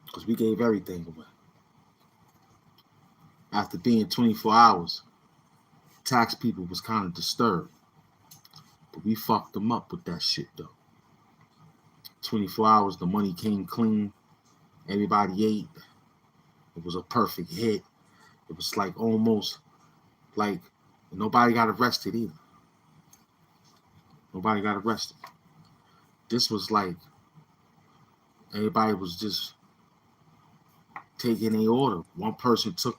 Because we gave everything away. After being 24 hours, tax people was kind of disturbed. But we fucked them up with that shit though. 24 hours, the money came clean. Everybody ate. It was a perfect hit. It was like almost like nobody got arrested either. Nobody got arrested. This was like everybody was just taking a order. One person took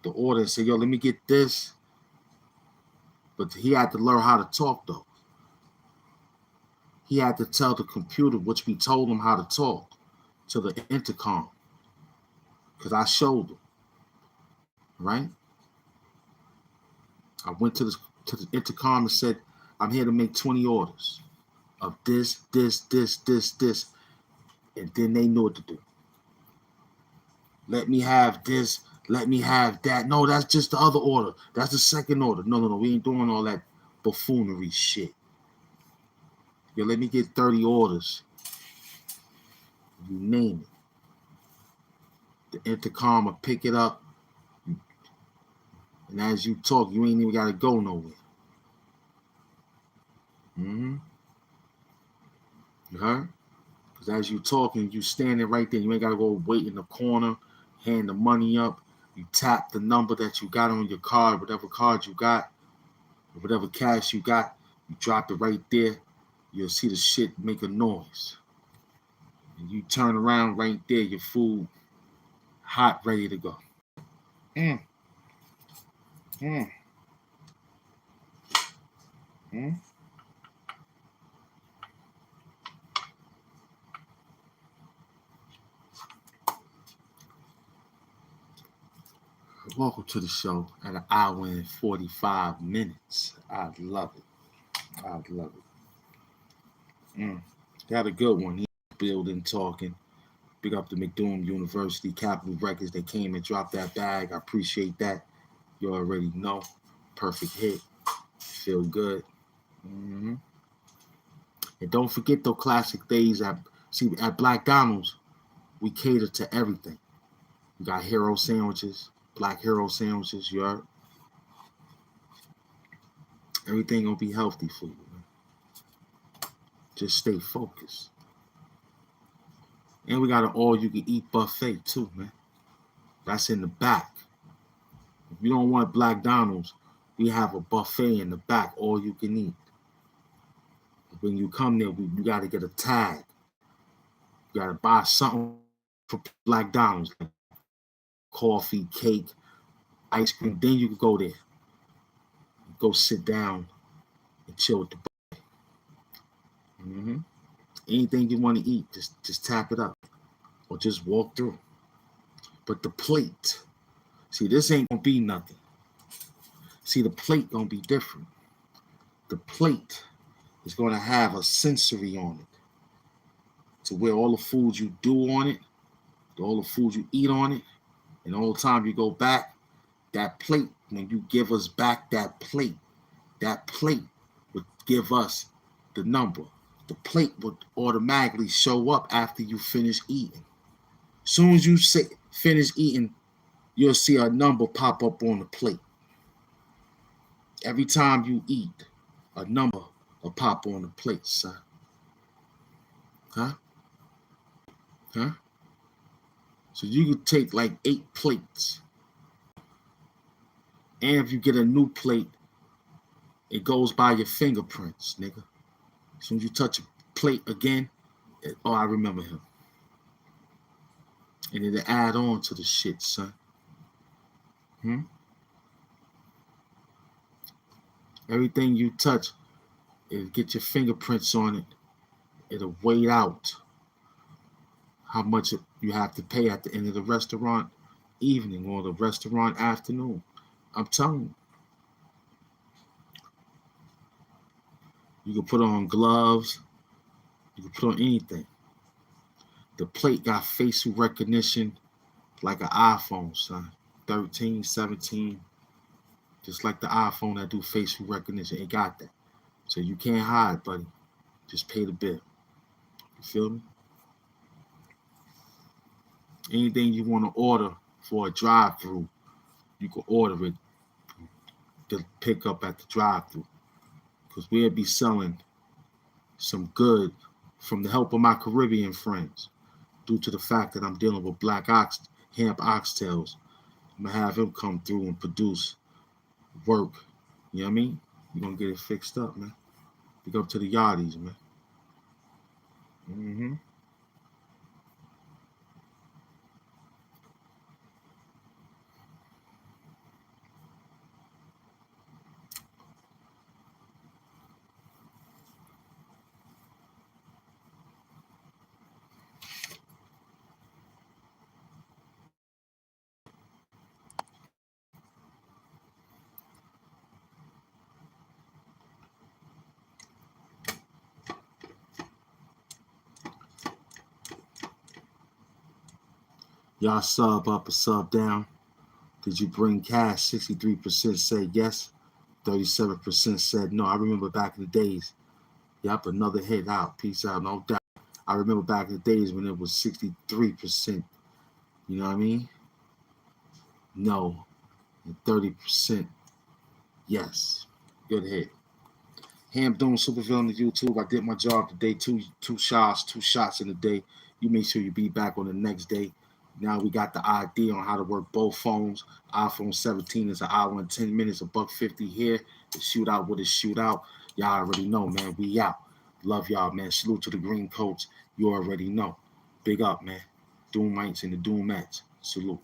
the order and said, yo, let me get this. But he had to learn how to talk though. He had to tell the computer, which we told him how to talk, to the intercom. Because I showed him. Right? I went to the intercom and said, I'm here to make 20 orders of this. And then they knew what to do. Let me have this. Let me have that. No, that's just the other order. That's the second order. No. We ain't doing all that buffoonery shit. Yo, let me get 30 orders. You name it. The intercom will pick it up. And as you talk, you ain't even got to go nowhere. You heard? Because as you talking, you standing right there. You ain't got to go wait in the corner, hand the money up. You tap the number that you got on your card, whatever card you got, or whatever cash you got. You drop it right there. You'll see the shit make a noise. And you turn around right there, your food hot, ready to go. Welcome to the show at an hour and 45 minutes. I love it. Got a good one. He building, talking. Big up to McDoom University, Capitol Records. They came and dropped that bag. I appreciate that. You already know. Perfect hit. Feel good. And don't forget those classic days at Black Donald's. We cater to everything. We got hero sandwiches, black hero sandwiches. You heard? Everything gonna be healthy for you, man. Just stay focused. And we got an all-you-can-eat buffet too, man. That's in the back. If you don't want Black Donald's, we have a buffet in the back, all you can eat. When you come there, you got to get a tag. You got to buy something for Black Donald's, like coffee, cake, ice cream. Then you can go there. Go sit down and chill with the buffet. Anything you want to eat, just tap it up or just walk through. But the plate, see, this ain't gonna be nothing. See, the plate gonna be different. The plate is gonna have a sensory on it, to where all the food you do on it, all the food you eat on it, and all the time you go back, that plate, when you give us back that plate would give us the number. The plate would automatically show up after you finish eating. Soon as you finish eating, you'll see a number pop up on the plate. Every time you eat, a number or pop on the plate, son. Huh? Huh? So you could take like 8 plates. And if you get a new plate, it goes by your fingerprints, nigga. As soon as you touch a plate again, oh, I remember him. And it'll add on to the shit, son. Everything you touch, it'll get your fingerprints on it. It'll weigh out how much you have to pay at the end of the restaurant evening or the restaurant afternoon. I'm telling you. You can put on gloves. You can put on anything. The plate got facial recognition like an iPhone, son. 13, 17. Just like the iPhone that do facial recognition. It got that. So you can't hide, buddy. Just pay the bill. You feel me? Anything you want to order for a drive-through, you can order it to pick up at the drive-through. Because we'll be selling some good from the help of my Caribbean friends. Due to the fact that I'm dealing with black HAMP oxtails, I'm going to have him come through and produce work. You know what I mean? You're going to get it fixed up, man. We go to the yardies, man. Y'all sub up or sub down? Did you bring cash? 63% said yes. 37% said no. I remember back in the days. Yep, another hit out. Peace out, no doubt. I remember back in the days when it was 63%. You know what I mean? No. And 30% yes. Good hit. HAMP doing Supervillain on YouTube. I did my job today. Two shots in a day. You make sure you be back on the next day. Now we got the idea on how to work both phones. iPhone 17 is an hour and 10 minutes, $150 here. The shootout with a shootout. Y'all already know, man. We out. Love y'all, man. Salute to the green coats. You already know. Big up, man. Doomites and the Doomettes. Salute.